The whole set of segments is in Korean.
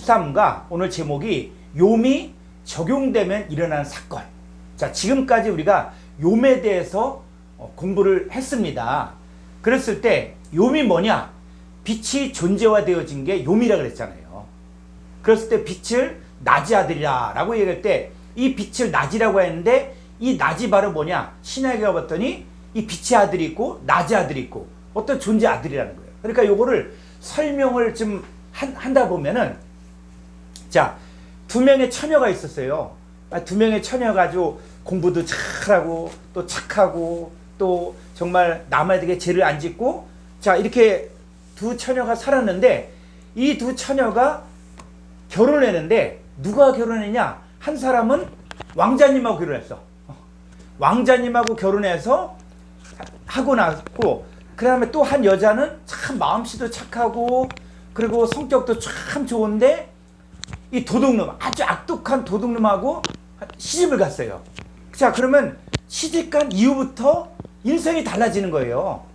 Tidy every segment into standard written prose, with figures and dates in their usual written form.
13과 오늘 제목이 욤이 적용되면 일어나는 사건. 자, 지금까지 우리가 욤에 대해서 공부를 했습니다. 그랬을 때 욤이 뭐냐? 빛이 존재화되어진 게 욤이라 그랬잖아요. 그랬을 때 빛을 낮의 아들이라 라고 얘기할 때 이 빛을 낮이라고 했는데 이 낮이 바로 뭐냐? 신약에 가봤더니 이 빛의 아들이 있고 낮의 아들이 있고 어떤 존재 아들이라는 거예요. 그러니까 요거를 설명을 좀 한다 보면은, 자, 두 명의 처녀가 있었어요. 두 명의 처녀가 아주 공부도 잘하고 또 착하고 또 정말 남에게 죄를 안 짓고, 자, 이렇게 두 처녀가 살았는데 이 두 처녀가 결혼을 했는데 누가 결혼했냐? 한 사람은 왕자님하고 결혼했어. 왕자님하고 결혼해서 하고 났고, 그 다음에 또 한 여자는 참 마음씨도 착하고 그리고 성격도 참 좋은데 이 도둑놈, 아주 악독한 도둑놈하고 시집을 갔어요. 자, 그러면 시집간 이후부터 인생이 달라지는 거예요.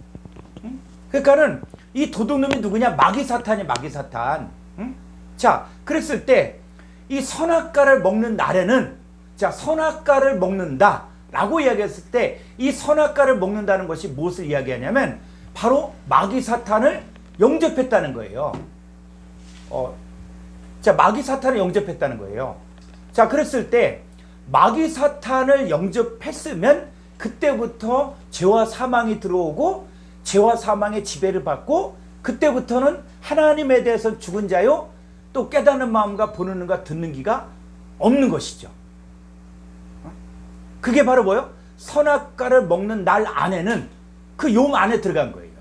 그러니까는 이 도둑놈이 누구냐? 마귀사탄이 마귀사탄. 자, 그랬을 때 이 선악과를 먹는 날에는, 자, 선악과를 먹는다 라고 이야기했을 때 이 선악과를 먹는다는 것이 무엇을 이야기하냐면 바로 마귀사탄을 영접했다는 거예요. 자, 마귀사탄을 영접했다는 거예요. 자, 그랬을 때 마귀사탄을 영접했으면 그때부터 죄와 사망이 들어오고 죄와 사망의 지배를 받고, 그때부터는 하나님에 대해서 죽은 자요 또 깨닫는 마음과 보는 눈과 듣는 귀가 없는 것이죠. 그게 바로 뭐예요? 선악과를 먹는 날 안에는 그 욤 안에 들어간 거예요.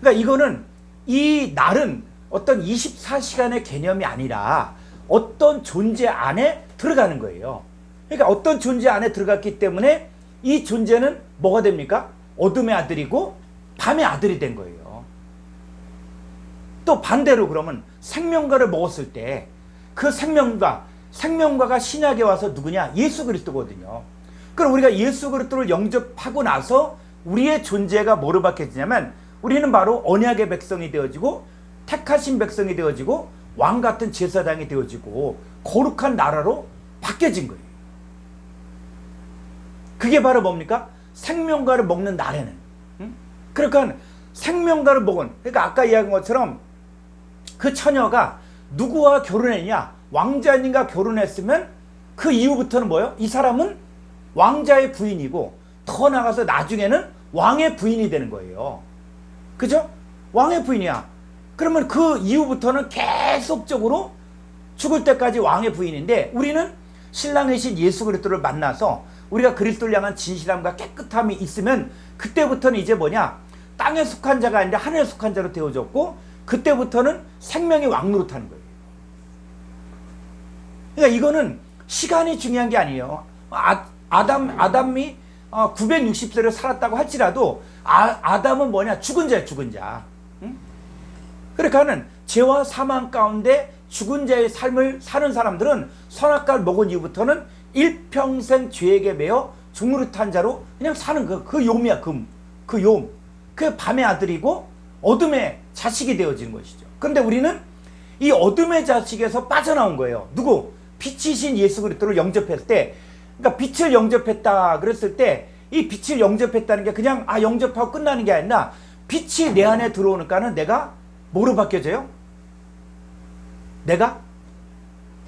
그러니까 이거는, 이 날은 어떤 24시간의 개념이 아니라 어떤 존재 안에 들어가는 거예요. 그러니까 어떤 존재 안에 들어갔기 때문에 이 존재는 뭐가 됩니까? 어둠의 아들이고 밤의 아들이 된 거예요. 또 반대로 그러면 생명과를 먹었을 때 그 생명과가 신약에 와서 누구냐? 예수 그리스도거든요. 그럼 우리가 예수 그리스도를 영접하고 나서 우리의 존재가 뭐로 바뀌어지냐면 우리는 바로 언약의 백성이 되어지고 택하신 백성이 되어지고 왕 같은 제사장이 되어지고 거룩한 나라로 바뀌어진 거예요. 그게 바로 뭡니까? 생명과를 먹는 날에는. 그러니까 생명과를 먹은, 그러니까 아까 이야기한 것처럼 그 처녀가 누구와 결혼했냐? 왕자님과 결혼했으면 그 이후부터는 뭐예요? 이 사람은 왕자의 부인이고 더 나가서 나중에는 왕의 부인이 되는 거예요. 그죠? 왕의 부인이야. 그러면 그 이후부터는 계속적으로 죽을 때까지 왕의 부인인데, 우리는 신랑이신 예수 그리스도를 만나서 우리가 그리스도를 향한 진실함과 깨끗함이 있으면 그때부터는 이제 뭐냐? 땅에 속한 자가 아니라 하늘에 속한 자로 되어졌고, 그때부터는 생명의 왕노릇하는 거예요. 그러니까 이거는 시간이 중요한 게 아니에요. 아담이 960세를 살았다고 할지라도 아담은 뭐냐? 죽은 자야, 죽은 자. 그러니까는 죄와 사망 가운데 죽은 자의 삶을 사는 사람들은 선악과를 먹은 이후부터는 일평생 죄에게 매여 종노릇한 자로 그냥 사는 그 욤이야. 그 욤. 그 밤의 아들이고 어둠의 자식이 되어지는 것이죠. 그런데 우리는 이 어둠의 자식에서 빠져나온 거예요. 누구? 빛이신 예수 그리스도를 영접했을 때, 그러니까 빛을 영접했다 그랬을 때 이 빛을 영접했다는 게 그냥 영접하고 끝나는 게 아니라 빛이 내 안에 들어오니까는 내가 뭐로 바뀌어져요? 내가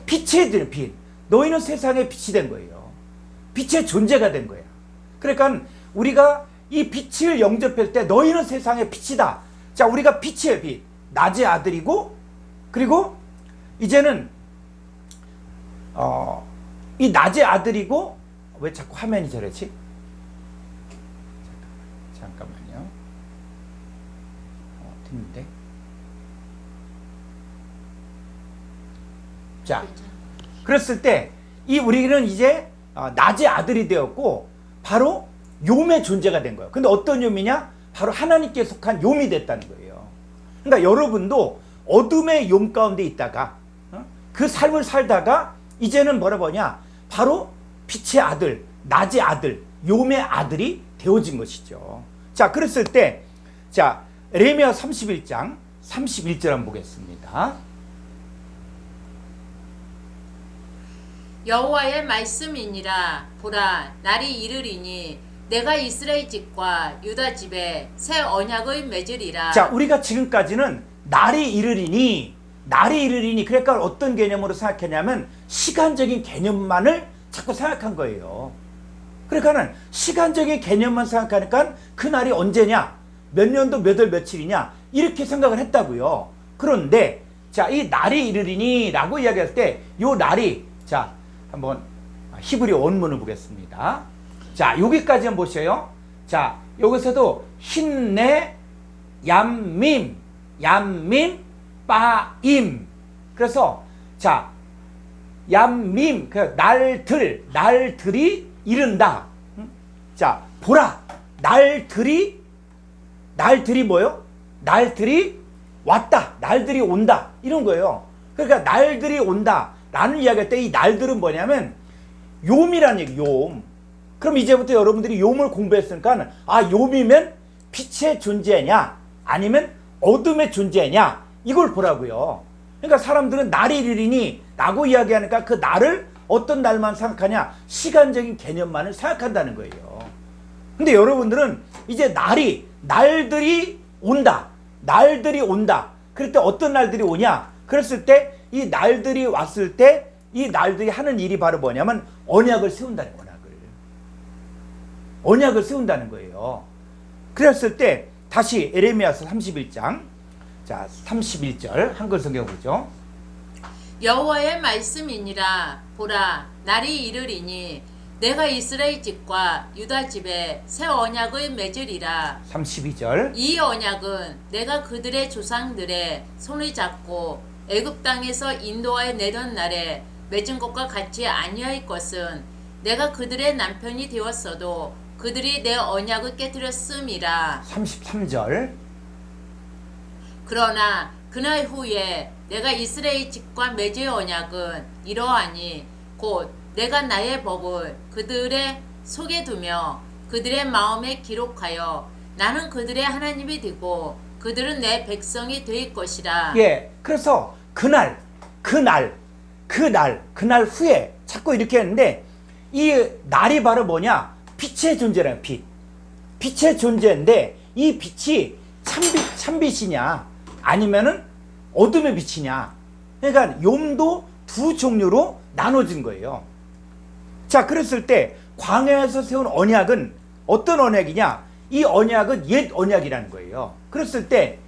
빛이 된 빛. 너희는 세상의 빛이 된 거예요. 빛의 존재가 된 거야. 그러니까 우리가 이 빛을 영접할 때 너희는 세상의 빛이다. 자, 우리가 빛의 빛, 낮의 아들이고, 그리고 이제는 이 낮의 아들이고, 왜 자꾸 화면이 저러지? 잠깐만요. 됐는데. 자, 그랬을 때 이 우리는 이제 낮의 아들이 되었고 바로 욤의 존재가 된 거예요. 근데 어떤 욤이냐? 바로 하나님께 속한 욤이 됐다는 거예요. 그러니까 여러분도 어둠의 욤 가운데 있다가 그 삶을 살다가 이제는 뭐라 보냐? 바로 빛의 아들, 낮의 아들, 욤의 아들이 되어진 것이죠. 자, 그랬을 때, 자, 에레미야 31장 31절 한번 보겠습니다. 여호와의 말씀이니라. 보라, 날이 이르리니 내가 이스라엘 집과 유다 집에 새 언약을 맺으리라. 자, 우리가 지금까지는 날이 이르리니 그러니까 어떤 개념으로 생각했냐면 시간적인 개념만을 자꾸 생각한 거예요. 그러니까는 시간적인 개념만 생각하니까 그 날이 언제냐, 몇 년도 몇 월 며칠이냐 이렇게 생각을 했다고요. 그런데 자, 이 날이 이르리니 라고 이야기할 때 이 날이, 자, 한번 히브리 원문을 보겠습니다. 자, 여기까지 한번 보세요. 자, 여기서도 힌내 얌밈 빠임. 그래서 자, 얌밈, 그 날들이 이른다. 자, 보라, 날들이 뭐요? 날들이 왔다, 날들이 온다, 이런 거예요. 그러니까 날들이 온다 라는 이야기할 때 이 날들은 뭐냐면 욤이라는 얘기, 욤. 그럼 이제부터 여러분들이 욤을 공부했으니까, 아, 욤이면 빛의 존재냐 아니면 어둠의 존재냐 이걸 보라고요. 그러니까 사람들은 날이 이르리니 라고 이야기하니까 그 날을 어떤 날만 생각하냐, 시간적인 개념만을 생각한다는 거예요. 근데 여러분들은 이제 날들이 온다, 그럴 때 어떤 날들이 오냐, 그랬을 때 이 날들이 왔을 때 이 날들이 하는 일이 바로 뭐냐면 언약을 세운다는 거예요. 언약을 세운다는 거예요. 그랬을 때 다시 에레미야서 31장, 자, 31절 한글 성경 보죠. 여호와의 말씀이니라. 보라, 날이 이르리니 내가 이스라엘 집과 유다 집에 새 언약을 맺으리라. 32절. 이 언약은 내가 그들의 조상들의 손을 잡고 애굽 땅에서 인도하여 내던 날에 맺은 것과 같이 아니할 것은 내가 그들의 남편이 되었어도 그들이 내 언약을 깨뜨렸음이라. 33절. 그러나 그날 후에 내가 이스라엘 집과 맺을 언약은 이러하니 곧 내가 나의 법을 그들의 속에 두며 그들의 마음에 기록하여 나는 그들의 하나님이 되고 그들은 내 백성이 될 것이라. 예, 그래서 그날 후에 자꾸 이렇게 했는데 이 날이 바로 뭐냐, 빛의 존재라는 빛의 존재인데 이 빛이 참빛이냐 아니면은 어둠의 빛이냐, 그러니까 욤도 두 종류로 나눠진 거예요. 자, 그랬을 때 광야에서 세운 언약은 어떤 언약이냐, 이 언약은 옛 언약이라는 거예요. 그랬을 때,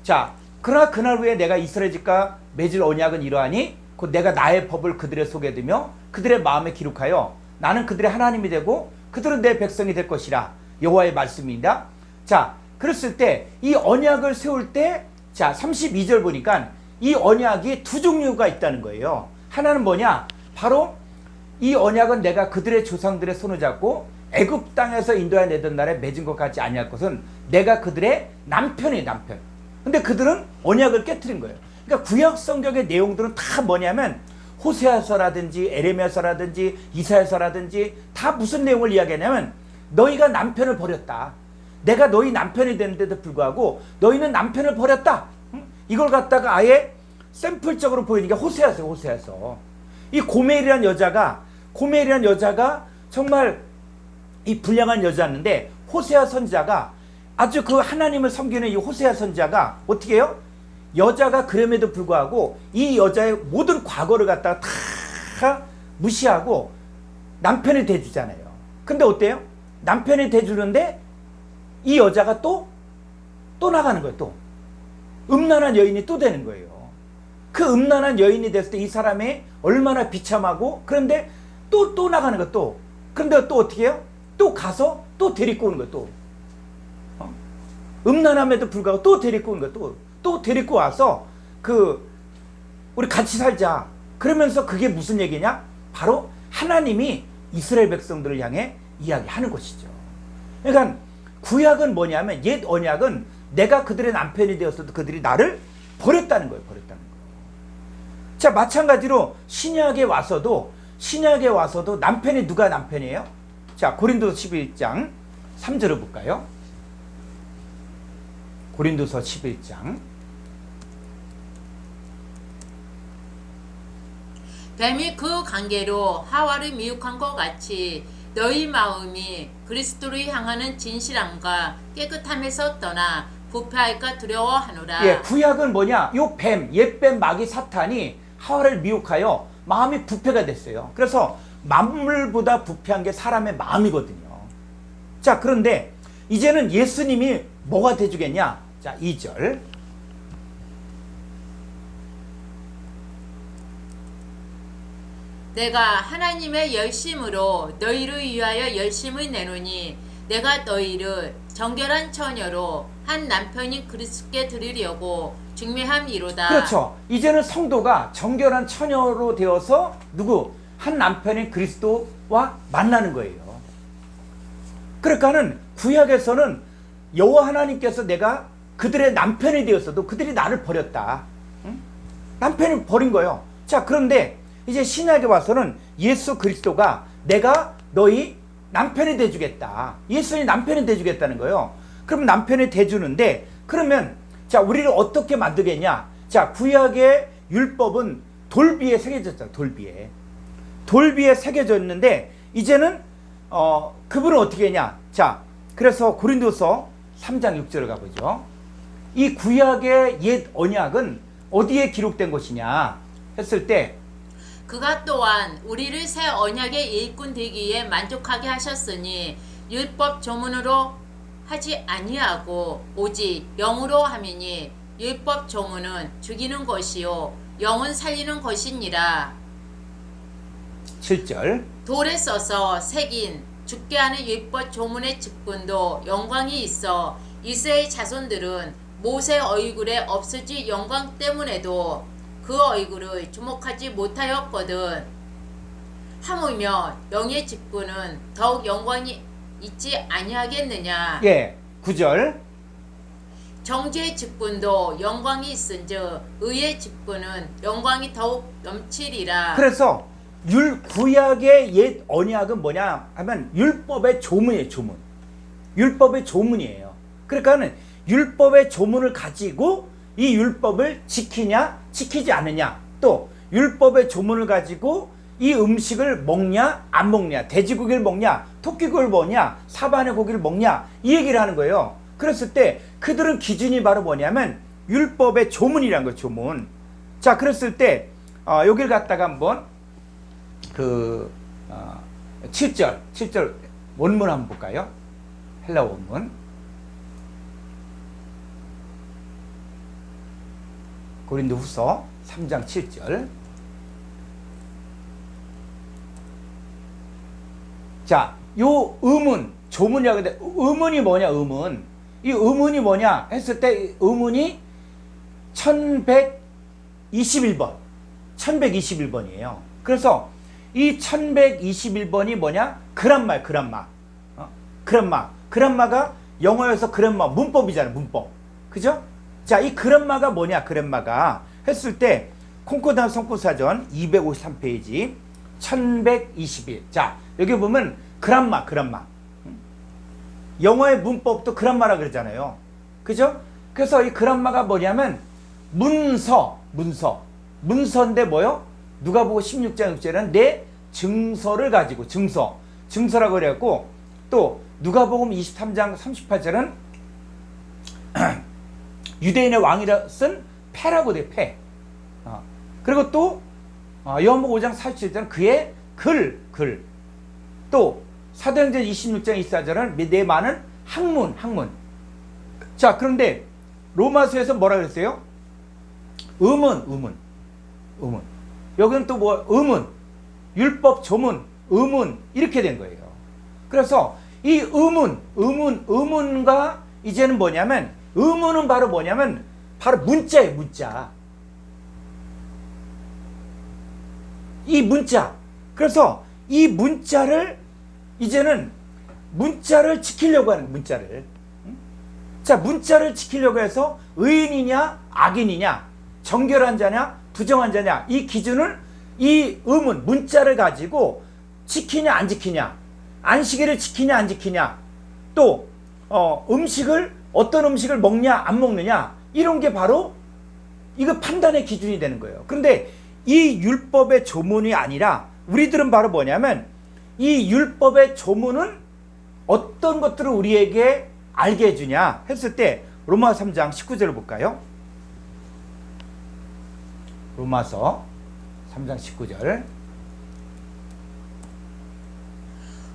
자, 그러나 그날 후에 내가 이스라엘 집과 맺을 언약은 이러하니 곧 내가 나의 법을 그들의 속에 두며 그들의 마음에 기록하여 나는 그들의 하나님이 되고 그들은 내 백성이 될 것이라. 여호와의 말씀입니다. 자, 그랬을 때 이 언약을 세울 때, 자, 32절 보니까 이 언약이 두 종류가 있다는 거예요. 하나는 뭐냐, 바로 이 언약은 내가 그들의 조상들의 손을 잡고 애굽 땅에서 인도해 내던 날에 맺은 것 같지 아니할 것은 내가 그들의 남편. 근데 그들은 언약을 깨트린 거예요. 그러니까 구약 성경의 내용들은 다 뭐냐면 호세아서라든지 에레미야서라든지 이사야서라든지 다 무슨 내용을 이야기하냐면 너희가 남편을 버렸다. 내가 너희 남편이 되는데도 불구하고 너희는 남편을 버렸다. 이걸 갖다가 아예 샘플적으로 보이는 게 호세아서. 이 고멜이라는 여자가 정말 이 불량한 여자였는데 호세아 선지자가 아주 그 하나님을 섬기는 이 호세아 선지자가 어떻게 해요? 여자가 그럼에도 불구하고 이 여자의 모든 과거를 갖다가 다 무시하고 남편이 돼주잖아요. 근데 어때요? 남편이 돼주는데 이 여자가 또 나가는 거예요. 또 음란한 여인이 또 되는 거예요. 그 음란한 여인이 됐을 때 이 사람이 얼마나 비참하고, 그런데 또 나가는 거예요. 또. 그런데 또 어떻게 해요? 또 가서 또 데리고 오는 거예요. 또. 음란함에도 불구하고 또 데리고 오는 거예요. 또 데리고 와서 우리 같이 살자. 그러면서 그게 무슨 얘기냐? 바로 하나님이 이스라엘 백성들을 향해 이야기하는 것이죠. 그러니까 구약은 뭐냐면, 옛 언약은 내가 그들의 남편이 되었어도 그들이 나를 버렸다는 거예요. 자, 마찬가지로 신약에 와서도 남편이 누가 남편이에요? 자, 고린도서 11장 3절을 볼까요? 고린도서 11장. 뱀이 그 관계로 하와를 미혹한 것 같이 너희 마음이 그리스도를 향하는 진실함과 깨끗함에서 떠나 부패할까 두려워하노라. 예, 구약은 뭐냐? 요 뱀, 옛뱀 마귀 사탄이 하와를 미혹하여 마음이 부패가 됐어요. 그래서 만물보다 부패한 게 사람의 마음이거든요. 자, 그런데 이제는 예수님이 뭐가 돼주겠냐? 자, 2절. 내가 하나님의 열심으로 너희를 위하여 열심을 내노니 내가 너희를 정결한 처녀로 한 남편인 그리스도께 드리려고 중매함이로다. 그렇죠. 이제는 성도가 정결한 처녀로 되어서 누구? 한 남편인 그리스도와 만나는 거예요. 그러니까는 구약에서는 여호와 하나님께서 내가 그들의 남편이 되었어도 그들이 나를 버렸다. 응? 남편이 버린 거예요. 자, 그런데 이제 신약에 와서는 예수 그리스도가 내가 너희 남편이 돼주겠다. 예수님이 남편이 돼주겠다는 거예요. 그럼 남편이 돼주는데 그러면 자, 우리를 어떻게 만들겠냐? 자, 구약의 율법은 돌비에 새겨졌잖아. 돌비에 새겨졌는데 이제는 그분은 어떻게 했냐? 자, 그래서 고린도서 3장 6절을 가보죠. 이 구약의 옛 언약은 어디에 기록된 것이냐 했을 때 그가 또한 우리를 새 언약의 일꾼 되기에 만족하게 하셨으니 율법 조문으로 하지 아니하고 오직 영으로 함이니 율법 조문은 죽이는 것이요 영은 살리는 것이니라. 7절. 돌에 써서 새긴 죽게 하는 율법 조문의 직분도 영광이 있어 이스라엘 자손들은 모세 얼굴에 없어질 영광 때문에도 그 얼굴을 주목하지 못하였거든. 하물며 영의 직분은 더욱 영광이 있지 아니하겠느냐. 예, 9절. 정죄의 직분도 영광이 있은즉 의의 직분은 영광이 더욱 넘치리라. 그래서 구약의 옛 언약은 뭐냐 하면 율법의 조문이에요. 조문. 율법의 조문이에요. 그러니까는 율법의 조문을 가지고 이 율법을 지키냐 지키지 않느냐, 또 율법의 조문을 가지고 이 음식을 먹냐 안 먹냐, 돼지고기를 먹냐 토끼고기를 먹냐 사반의 고기를 먹냐 이 얘기를 하는 거예요. 그랬을 때 그들은 기준이 바로 뭐냐면 율법의 조문이란 거예요. 조문. 자, 그랬을 때 여기를 갖다가 한번 7절 원문 한번 볼까요? 헬라 원문. 고린도후서 3장 7절. 자, 요 의문, 조문이라고 하는데 의문이 뭐냐, 의문. 이 의문이 뭐냐 했을 때 의문이 1121번. 1121번이에요. 그래서 이 1121번이 뭐냐? 그란마. 그란마가 영어에서 그란마, 문법이잖아요, 문법. 그죠? 자, 이 그란마가 뭐냐, 그란마가 했을 때 콩코단 성구사전 253페이지 1121. 자, 여기 보면 그란마. 영어의 문법도 그란마라 그러잖아요. 그죠? 그래서 이 그란마가 뭐냐면 문서인데 뭐요? 누가복음 16장 6절은 내 증서를 가지고 증서라고 그래갖고, 또 누가복음 23장 38절은 유대인의 왕이라 쓴 패라고 돼, 패. 그리고 또 요한복음 5장 47절은 그의 글. 또 사도행전 26장 24절은 내 많은 학문. 자, 그런데 로마서에서 뭐라 그랬어요? 의문. 여기는 또 뭐 의문, 율법 조문, 의문 이렇게 된 거예요. 그래서 이 의문과 이제는 뭐냐면 의문은 바로 뭐냐면 바로 문자예요, 문자. 이 문자. 그래서 이 문자를 이제는 문자를 지키려고 하는 문자를. 자, 문자를 지키려고 해서 의인이냐 악인이냐, 정결한 자냐 부정한 자냐, 이 기준을 이 의문 문자를 가지고 지키냐 안 지키냐, 안식일을 지키냐 안 지키냐, 또 어떤 음식을 먹냐 안 먹느냐, 이런 게 바로 이거 판단의 기준이 되는 거예요. 그런데 이 율법의 조문이 아니라 우리들은 바로 뭐냐면 이 율법의 조문은 어떤 것들을 우리에게 알게 해주냐 했을 때 로마서 3장 19절을 볼까요? 로마서 3장 19절.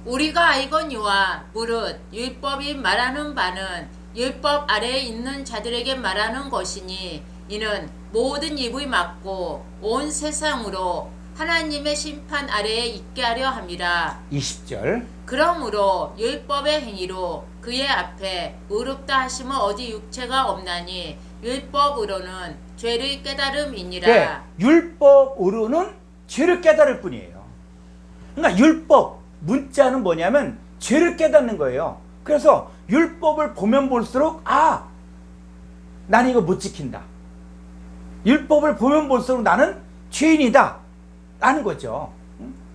우리가 알거니와 무릇 율법이 말하는 바는 율법 아래에 있는 자들에게 말하는 것이니 이는 모든 입을 막고 온 세상으로 하나님의 심판 아래에 있게 하려 함이라. 20절. 그러므로 율법의 행위로 그의 앞에 의롭다 하심은 어디 육체가 없나니 율법으로는 죄를 깨달음이니라. 네, 율법으로는 죄를 깨달을 뿐이에요. 그러니까 율법 문자는 뭐냐면 죄를 깨닫는 거예요. 그래서 율법을 보면 볼수록 난 이거 못 지킨다. 율법을 보면 볼수록 나는 죄인이다 라는 거죠.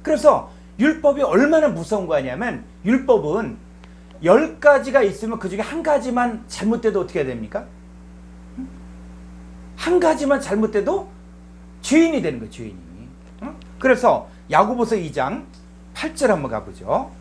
그래서 율법이 얼마나 무서운 거냐면 율법은 10가지가 있으면 그 중에 한 가지만 잘못돼도 어떻게 해야 됩니까? 한 가지만 잘못돼도 죄인이 되는 거예요. 죄인이. 그래서 야고보서 2장 8절 한번 가보죠.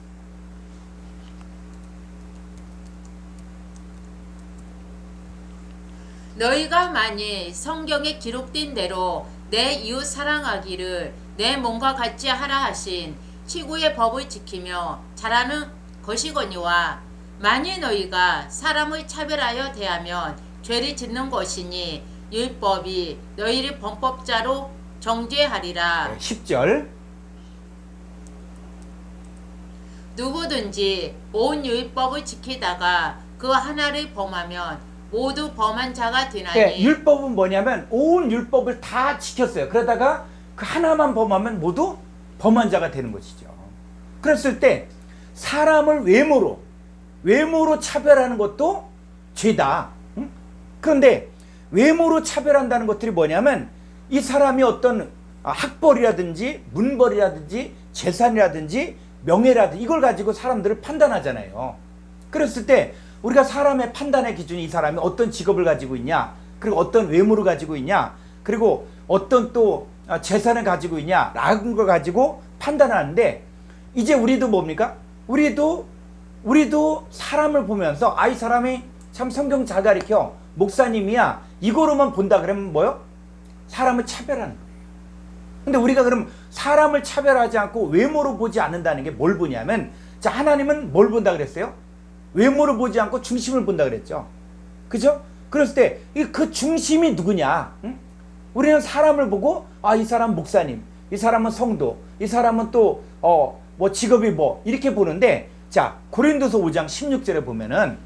너희가 만일 성경에 기록된 대로 내 이웃 사랑하기를 내 몸과 같이 하라 하신 치구의 법을 지키며 잘하는 것이거니와 만일 너희가 사람을 차별하여 대하면 죄를 짓는 것이니 율법이 너희를 범법자로 정죄하리라. 10절. 누구든지 온 율법을 지키다가 그 하나를 범하면 모두 범한 자가 되나니. 네, 율법은 뭐냐면 온 율법을 다 지켰어요. 그러다가 그 하나만 범하면 모두 범한 자가 되는 것이죠. 그랬을 때 사람을 외모로 차별하는 것도 죄다. 그런데 외모로 차별한다는 것들이 뭐냐면 이 사람이 어떤 학벌이라든지 문벌이라든지 재산이라든지 명예라든지 이걸 가지고 사람들을 판단하잖아요. 그랬을 때 우리가 사람의 판단의 기준이 이 사람이 어떤 직업을 가지고 있냐, 그리고 어떤 외모를 가지고 있냐, 그리고 어떤 또 재산을 가지고 있냐 라는 걸 가지고 판단하는데, 이제 우리도 뭡니까? 우리도 사람을 보면서 이 사람이 참 성경 잘 가르쳐 목사님이야 이거로만 본다 그러면 뭐요? 사람을 차별하는 거예요. 근데 우리가 그럼 사람을 차별하지 않고 외모로 보지 않는다는 게 뭘 보냐면, 자, 하나님은 뭘 본다 그랬어요? 외모를 보지 않고 중심을 본다 그랬죠. 그죠? 그랬을 때 그 중심이 누구냐? 응? 우리는 사람을 보고 이 사람 목사님, 이 사람은 성도, 이 사람은 또 뭐 직업이 뭐 이렇게 보는데, 자, 고린도서 5장 16절에 보면은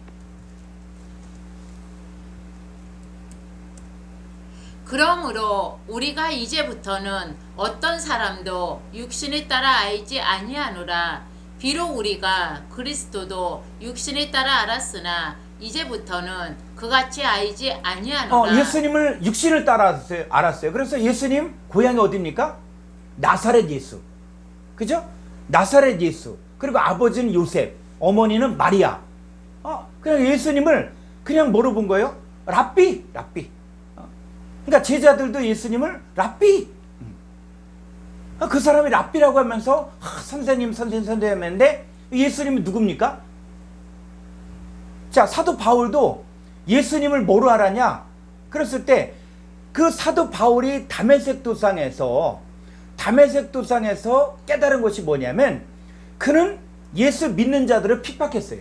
그러므로 우리가 이제부터는 어떤 사람도 육신에 따라 알지 아니하노라. 비록 우리가 그리스도도 육신에 따라 알았으나 이제부터는 그같이 알지 아니하노라. 예수님을 육신을 따라 알았어요. 그래서 예수님 고향이 어디입니까? 나사렛 예수. 그죠? 나사렛 예수. 그리고 아버지는 요셉, 어머니는 마리아. 그냥 예수님을 그냥 뭐로 본 거예요? 랍비. 그러니까 제자들도 예수님을 랍비. 그 사람이 랍비라고 하면서 선생님 했는데 예수님이 누굽니까? 자, 사도 바울도 예수님을 뭐로 알았냐? 그랬을 때 그 사도 바울이 다메섹 도상에서 깨달은 것이 뭐냐면, 그는 예수 믿는 자들을 핍박했어요.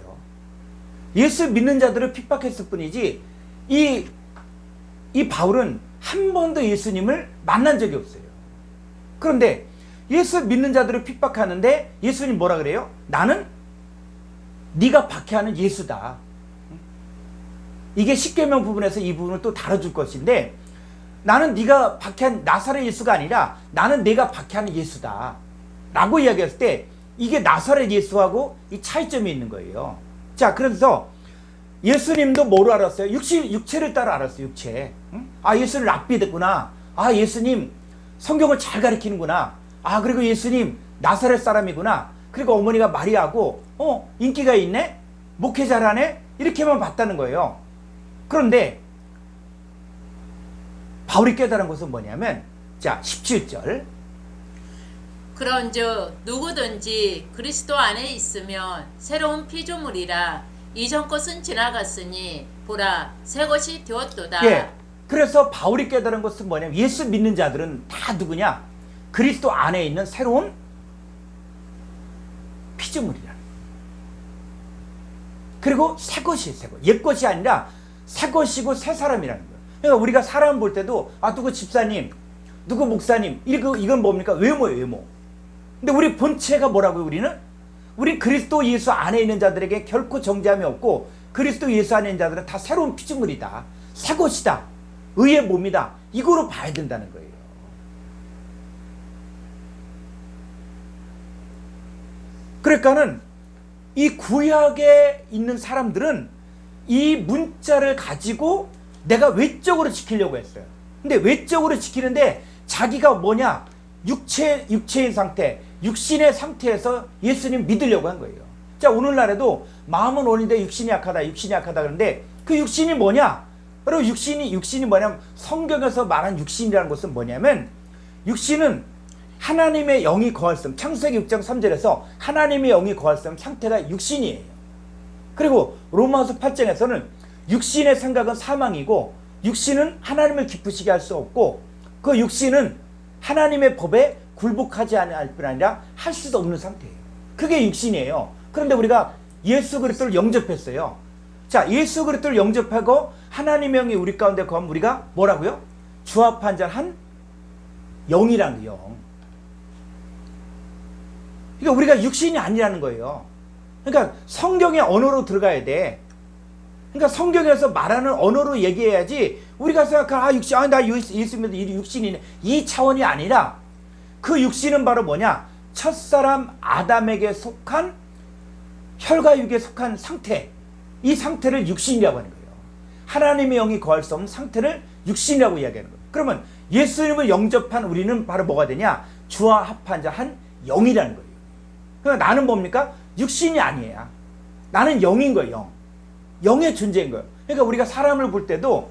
예수 믿는 자들을 핍박했을 뿐이지 이 바울은 한 번도 예수님을 만난 적이 없어요. 그런데 예수 믿는 자들을 핍박하는데 예수님 뭐라 그래요? 나는 네가 박해하는 예수다. 이게 십계명 부분에서 이 부분을 또 다뤄줄 것인데, 나는 네가 박해한 나사렛 예수가 아니라 나는 내가 박해하는 예수다 라고 이야기했을 때, 이게 나사렛 예수하고 이 차이점이 있는 거예요. 자, 그래서 예수님도 뭐로 알았어요? 육체를 따라 알았어요. 육체. 예수는 랍비 됐구나. 예수님 성경을 잘 가르치는구나. 그리고 예수님 나사렛 사람이구나. 그리고 어머니가 마리아고 인기가 있네? 목회 잘하네? 이렇게만 봤다는 거예요. 그런데 바울이 깨달은 것은 뭐냐면, 자, 17절. 그런즉 누구든지 그리스도 안에 있으면 새로운 피조물이라 이전 것은 지나갔으니 보라 새 것이 되었도다. 예. 그래서 바울이 깨달은 것은 뭐냐면 예수 믿는 자들은 다 누구냐? 그리스도 안에 있는 새로운 피조물이라는 거예요. 그리고 새 것이에요, 새 것. 옛 것이 아니라 새 것이고 새 사람이라는 거예요. 그러니까 우리가 사람 볼 때도 누구 집사님, 누구 목사님, 이건 뭡니까? 외모예요, 외모. 근데 우리 본체가 뭐라고요, 우리는? 우리 그리스도 예수 안에 있는 자들에게 결코 정죄함이 없고 그리스도 예수 안에 있는 자들은 다 새로운 피조물이다. 새 것이다. 의의 몸이다. 이거로 봐야 된다는 거예요. 그러니까는 이 구약에 있는 사람들은 이 문자를 가지고 내가 외적으로 지키려고 했어요. 근데 외적으로 지키는데 자기가 뭐냐? 육체의 상태, 육신의 상태에서 예수님 믿으려고 한 거예요. 자, 오늘날에도 마음은 원인데 육신이 약하다, 육신이 약하다 그러는데 그 육신이 뭐냐? 바로 육신이 뭐냐면 성경에서 말한 육신이라는 것은 뭐냐면 육신은 하나님의 영이 거할성, 창세기 6장 3절에서 하나님의 영이 거할성 상태가 육신이에요. 그리고 로마서 8장에서는 육신의 생각은 사망이고 육신은 하나님을 기쁘시게 할 수 없고 그 육신은 하나님의 법에 굴복하지 않을 뿐 아니라 할 수도 없는 상태예요. 그게 육신이에요. 그런데 우리가 예수 그리스도를 영접했어요. 자, 예수 그리스도를 영접하고 하나님의 영이 우리 가운데 거하면 우리가 뭐라고요? 주합한잔한 영이라는 영. 그러니까 우리가 육신이 아니라는 거예요. 그러니까 성경의 언어로 들어가야 돼. 그러니까 성경에서 말하는 언어로 얘기해야지 우리가 생각하는 육신, 나 예수 믿는 육신이네. 이 차원이 아니라 그 육신은 바로 뭐냐? 첫사람 아담에게 속한 혈과 육에 속한 상태. 이 상태를 육신이라고 하는 거예요. 하나님의 영이 거할 수 없는 상태를 육신이라고 이야기하는 거예요. 그러면 예수님을 영접한 우리는 바로 뭐가 되냐? 주와 합한 자 한 영이라는 거예요. 그러니까 나는 뭡니까? 육신이 아니에요. 나는 영인 거예요. 영. 영의 존재인 거예요. 그러니까 우리가 사람을 볼 때도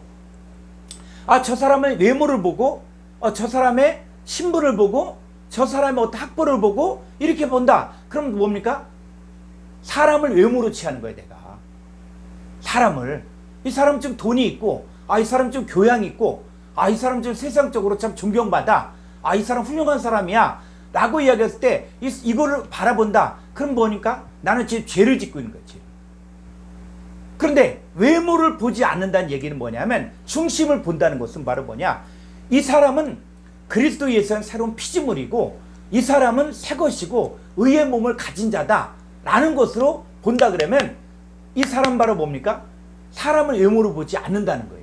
저 사람의 외모를 보고 저 사람의 신분을 보고 저 사람의 어떤 학벌을 보고 이렇게 본다. 그럼 뭡니까? 사람을 외모로 취하는 거예요. 내가 사람을 이 사람 좀 돈이 있고 이 사람 좀 교양이 있고 이 사람 좀 세상적으로 참 존경받아. 이 사람 훌륭한 사람이야 라고 이야기했을 때 이거를 바라본다. 그럼 뭐니까? 나는 지금 죄를 짓고 있는 거지. 그런데 외모를 보지 않는다는 얘기는 뭐냐면 중심을 본다는 것은 바로 뭐냐? 이 사람은 그리스도 예수는 새로운 피조물이고 이 사람은 새 것이고 의의 몸을 가진 자다 라는 것으로 본다 그러면 이 사람 바로 뭡니까? 사람을 외모로 보지 않는다는 거예요.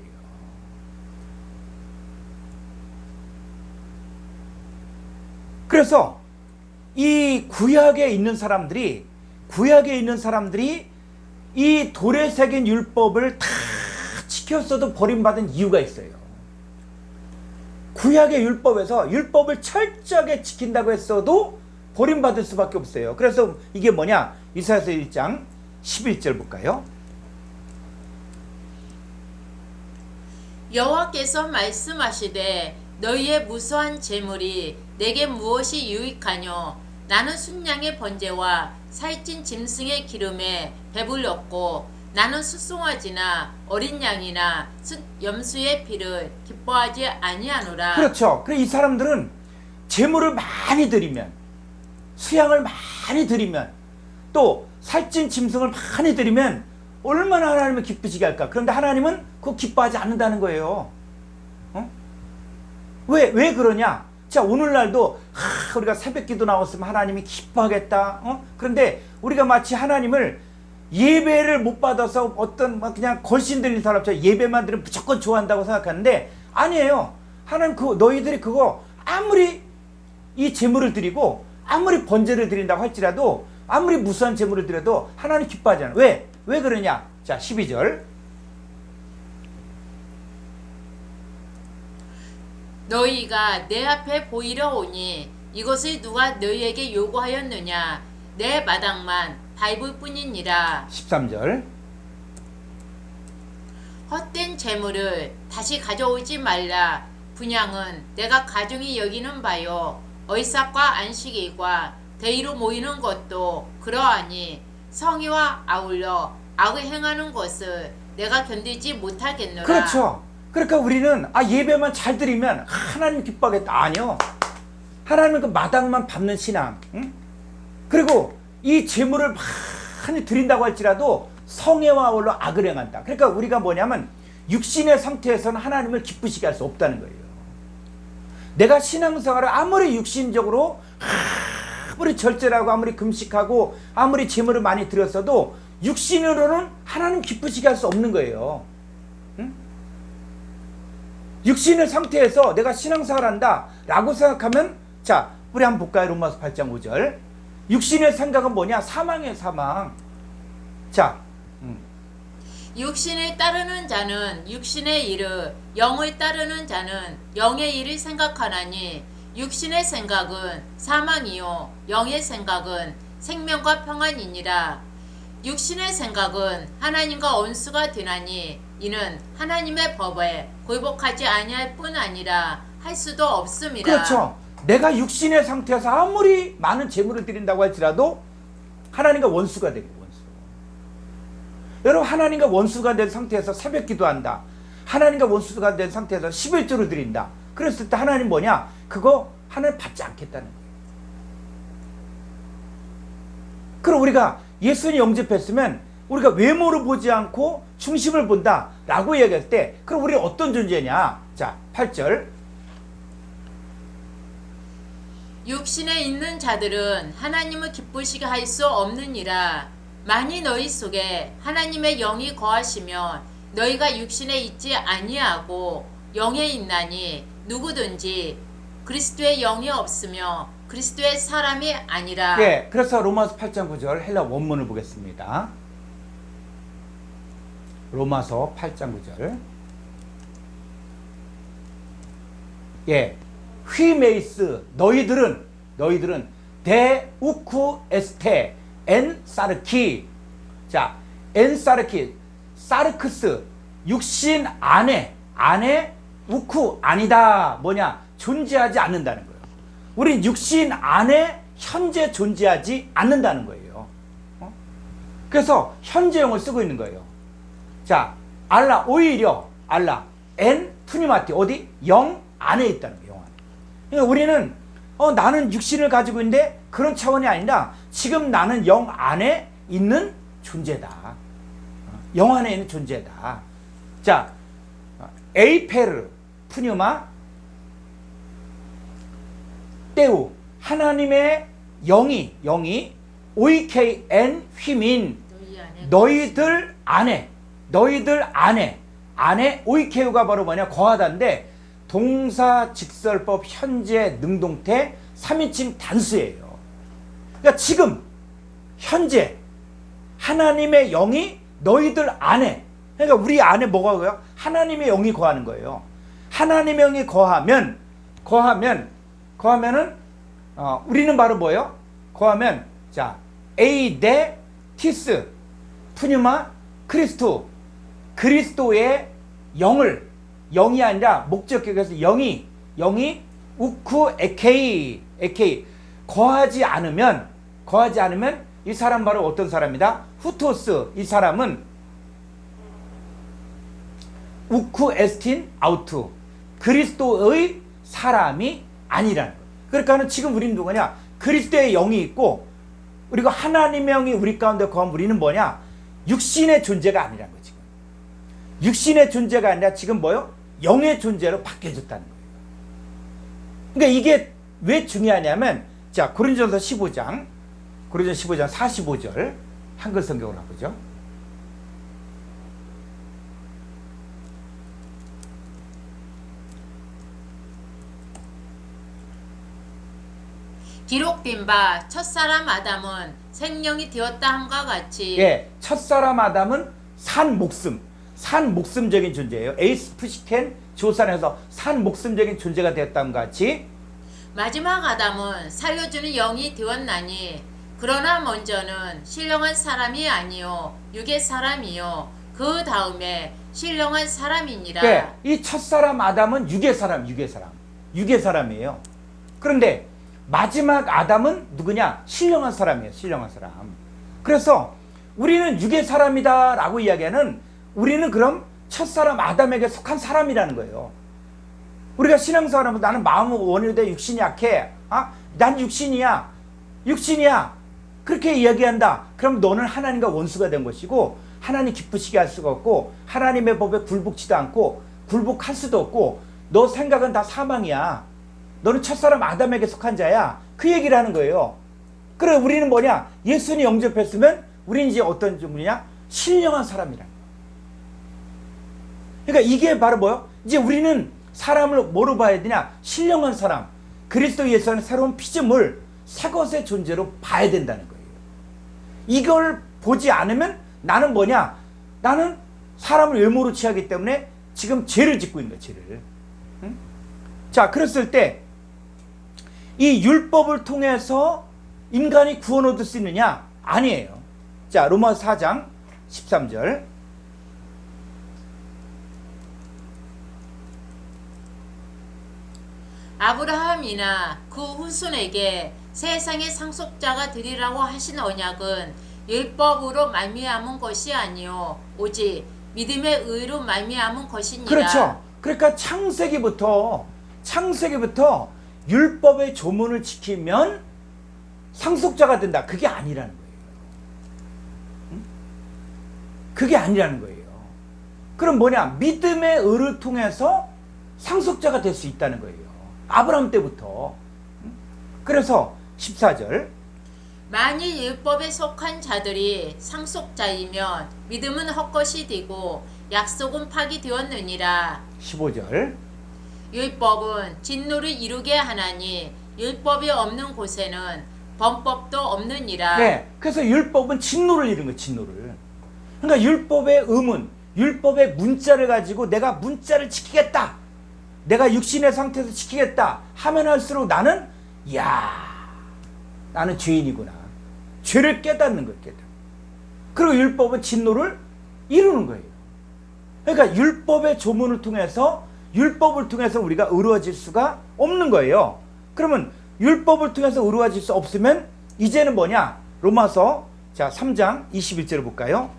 그래서 이 구약에 있는 사람들이 이 돌에 새긴 율법을 다 지켰어도 버림받은 이유가 있어요. 구약의 율법에서 율법을 철저하게 지킨다고 했어도 버림받을 수밖에 없어요. 그래서 이게 뭐냐? 이사야서 1장 11절 볼까요? 여호와께서 말씀하시되 너희의 무수한 재물이 내게 무엇이 유익하뇨? 나는 순양의 번제와 살찐 짐승의 기름에 배불렸고 나는 숫송아지나 어린 양이나 염소의 피를 기뻐하지 아니하노라. 그렇죠. 그래 이 사람들은 재물을 많이 드리면 수양을 많이 드리면 또 살찐 짐승을 많이 드리면 얼마나 하나님을 기쁘시게 할까. 그런데 하나님은 그거 기뻐하지 않는다는 거예요. 왜 그러냐? 자, 오늘날도 우리가 새벽기도 나왔으면 하나님이 기뻐하겠다. 그런데 우리가 마치 하나님을 예배를 못 받아서 어떤 그냥 걸신 들린 사람처럼 예배만 들으면 무조건 좋아한다고 생각하는데 아니에요. 하나님 너희들이 그거 아무리 이 제물을 드리고 아무리 번제를 드린다고 할지라도 아무리 무수한 제물을 드려도 하나님 기뻐하지 않아요. 왜 그러냐? 자, 12절. 너희가 내 앞에 보이려 오니 이것을 누가 너희에게 요구하였느냐? 내 마당만 밟을 뿐이니라. 13절. 헛된 재물을 다시 가져오지 말라. 분양은 내가 가중히 여기는 바요. 의삭과 안식일과 대의로 모이는 것도 그러하니 성의와 아울러 악을 행하는 것을 내가 견디지 못하겠노라. 그렇죠. 그러니까 우리는 예배만 잘 드리면 하나님 기뻐하겠다. 아니요. 하나님은 그 마당만 밟는 신앙. 응? 그리고 이 재물을 많이 드린다고 할지라도 성애와 아울러 악을 행한다. 그러니까 우리가 뭐냐면 육신의 상태에서는 하나님을 기쁘시게 할 수 없다는 거예요. 내가 신앙생활을 아무리 육신적으로 아무리 절제하고 아무리 금식하고 아무리 재물을 많이 드렸어도 육신으로는 하나님 기쁘시게 할 수 없는 거예요. 응? 육신의 상태에서 내가 신앙생활 한다 라고 생각하면, 자 우리 한번 볼까요? 로마서 8장 5절. 육신의 생각은 뭐냐? 사망이에요. 사망. 자 육신을 따르는 자는 육신의 일을, 영을 따르는 자는 영의 일을 생각하나니 육신의 생각은 사망이요 영의 생각은 생명과 평안이니라. 육신의 생각은 하나님과 원수가 되나니 이는 하나님의 법에 굴복하지 아니할 뿐 아니라 할 수도 없음이라. 그렇죠. 내가 육신의 상태에서 아무리 많은 재물을 드린다고 할지라도 하나님과 원수가 되게 원수. 여러분, 하나님과 원수가 된 상태에서 새벽 기도한다. 하나님과 원수가 된 상태에서 11조를 드린다. 그랬을 때 하나님 뭐냐? 그거 하나님 받지 않겠다는 거예요. 그럼 우리가 예수님 영접했으면 우리가 외모를 보지 않고 중심을 본다 라고 얘기할 때, 그럼 우리는 어떤 존재냐? 자 8절. 육신에 있는 자들은 하나님을 기쁘시게 할 수 없느니라. 만일 너희 속에 하나님의 영이 거하시면 너희가 육신에 있지 아니하고 영에 있나니 누구든지 그리스도의 영이 없으며 그리스도의 사람이 아니라. 예, 그래서 로마서 8장 9절 헬라 원문을 보겠습니다. 로마서 8장 9절. 예, 휘메이스 너희들은 데우쿠 에스테 엔 사르키. 자, 엔 사르키, 사르크스, 육신 안에 우쿠 아니다. 뭐냐? 존재하지 않는다는 거예요. 우린 육신 안에 현재 존재하지 않는다는 거예요. 그래서 현재형을 쓰고 있는 거예요. 자, 알라, 오히려 알라 엔 푸니마티, 어디? 영 안에 있다는 거예요. 영 안에. 그러니까 우리는 나는 육신을 가지고 있는데 그런 차원이 아니라 지금 나는 영 안에 있는 존재다. 영 안에 있는 존재다. 자, 에이페르 푸뉴마 때우, 하나님의 영이 오이케이 엔 휘민, 너희들 안에 오이케우가 바로 뭐냐? 거하다인데 동사 직설법 현재 능동태 3인칭 단수예요. 그러니까 지금 현재 하나님의 영이 너희들 안에, 그러니까 우리 안에 뭐가 거예요? 하나님의 영이 거하는 거예요. 하나님의 영이 거하면은 우리는 바로 뭐예요? 거하면, 자, 에이데 티스 푸뉴마 크리스토, 그리스도의 영이 아니라 목적격에서 영이 우쿠 에케이 거하지 않으면 이 사람 바로 어떤 사람이다? 후토스, 이 사람은 우쿠 에스틴 아우투, 그리스도의 사람이 아니라는 거예요. 그러니까 지금 우리는 누구냐? 그리스도의 영이 있고, 그리고 하나님의 영이 우리 가운데 거하면 우리는 뭐냐? 육신의 존재가 아니라는 거지. 육신의 존재가 아니라 지금 뭐요? 영의 존재로 바뀌어졌다는 거예요. 그러니까 이게 왜 중요하냐면, 자, 고린도전서 15장 45절 한글 성경으로 보죠. 기록된 바 첫사람 아담은 생명이 되었다 함과 같이. 예, 첫사람 아담은 산 목숨적인 존재예요. 에이스 푸시켄 조산에서 산 목숨적인 존재가 되었다함과 같이 마지막 아담은 살려주는 영이 되었나니 그러나 먼저는 신령한 사람이 아니요 육의 사람이요 그 다음에 신령한 사람이니라. 그러니까 이 첫사람 아담은 육의 사람이에요. 그런데 마지막 아담은 누구냐? 신령한 사람이에요. 신령한 사람. 그래서 우리는 육의 사람이다라고 이야기하는, 우리는 그럼 첫사람 아담에게 속한 사람이라는 거예요. 우리가 신앙생활하면 나는 마음은 원인데 육신이 약해. 난 육신이야. 그렇게 이야기한다. 그럼 너는 하나님과 원수가 된 것이고 하나님 기쁘시게 할 수가 없고 하나님의 법에 굴복치도 않고 굴복할 수도 없고 너 생각은 다 사망이야. 너는 첫사람 아담에게 속한 자야. 그 얘기를 하는 거예요. 그래 우리는 뭐냐? 예수님 영접했으면 우리는 이제 어떤 종류냐? 신령한 사람이라는 거예요. 그러니까 이게 바로 뭐요? 이제 우리는 사람을 뭐로 봐야 되냐? 신령한 사람. 그리스도 예수는 새로운 피조물, 새 것의 존재로 봐야 된다는 거예요. 이걸 보지 않으면 나는 뭐냐? 나는 사람을 외모로 취하기 때문에 지금 죄를 짓고 있는 거예요. 죄를. 응? 자, 그랬을 때 이 율법을 통해서 인간이 구원 얻을 수 있느냐? 아니에요. 자, 로마서 4장 13절. 아브라함이나 그 후손에게 세상의 상속자가 되리라고 하신 언약은 율법으로 말미암은 것이 아니요 오직 믿음의 의로 말미암은 것이니라. 그렇죠. 그러니까 창세기부터 율법의 조문을 지키면 상속자가 된다. 그게 아니라는 거예요. 응? 그게 아니라는 거예요. 그럼 뭐냐? 믿음의 의를 통해서 상속자가 될 수 있다는 거예요. 아브라함 때부터. 그래서 14절. 만일 율법에 속한 자들이 상속자이면 믿음은 헛것이 되고 약속은 파기되었느니라. 15절. 율법은 진노를 이루게 하나니 율법이 없는 곳에는 범법도 없느니라. 네, 그래서 율법은 진노를 이루는 거예요. 진노를. 그러니까 율법의 의문, 율법의 문자를 가지고 내가 문자를 지키겠다, 내가 육신의 상태에서 지키겠다 하면 할수록 나는 나는 죄인이구나. 죄를 깨닫는 거예요. 그리고 율법은 진노를 이루는 거예요. 그러니까 율법의 조문을 통해서, 율법을 통해서 우리가 의로워질 수가 없는 거예요. 그러면 율법을 통해서 의로워질 수 없으면 이제는 뭐냐? 로마서 3장 21절을 볼까요?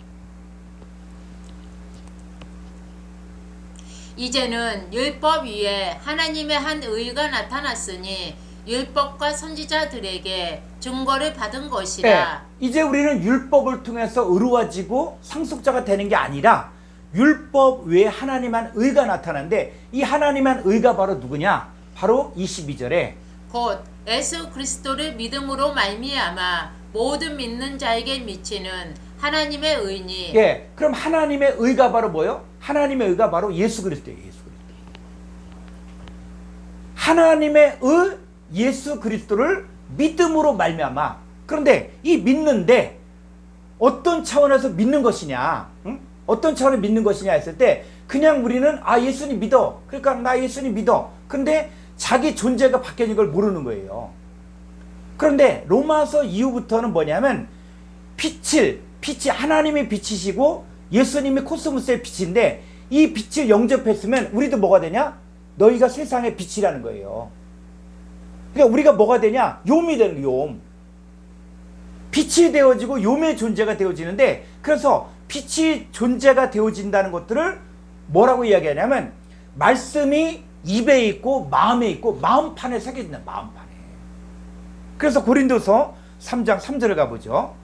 이제는 율법 위에 하나님의 한 의가 나타났으니 율법과 선지자들에게 증거를 받은 것이라. 네, 이제 우리는 율법을 통해서 의로워지고 상속자가 되는 게 아니라 율법 외에 하나님한 의가 나타나는데, 이 하나님한 의가 바로 누구냐? 바로 22절에 곧 예수 그리스도를 믿음으로 말미암아 모든 믿는 자에게 미치는 하나님의 의니. 예, 그럼 하나님의 의가 바로 뭐요? 하나님의 의가 바로 예수 그리스도예요. 예수 그리스도. 하나님의 의 예수 그리스도를 믿음으로 말미암아. 그런데 이 믿는데 어떤 차원에서 믿는 것이냐? 응? 어떤 차원에서 믿는 것이냐 했을 때 그냥 우리는 예수님 믿어. 그러니까 나 예수님 믿어. 근데 자기 존재가 바뀌는 걸 모르는 거예요. 그런데 로마서 이후부터는 뭐냐면 빛이 하나님의 빛이시고 예수님이 코스모스의 빛인데, 이 빛을 영접했으면 우리도 뭐가 되냐? 너희가 세상의 빛이라는 거예요. 그러니까 우리가 뭐가 되냐? 욤이 되는 거예요. 욤. 빛이 되어지고 욤의 존재가 되어지는데, 그래서 빛이 존재가 되어진다는 것들을 뭐라고 이야기하냐면 말씀이 입에 있고 마음에 있고 마음판에 새겨진다. 마음판에. 그래서 고린도서 3장 3절을 가보죠.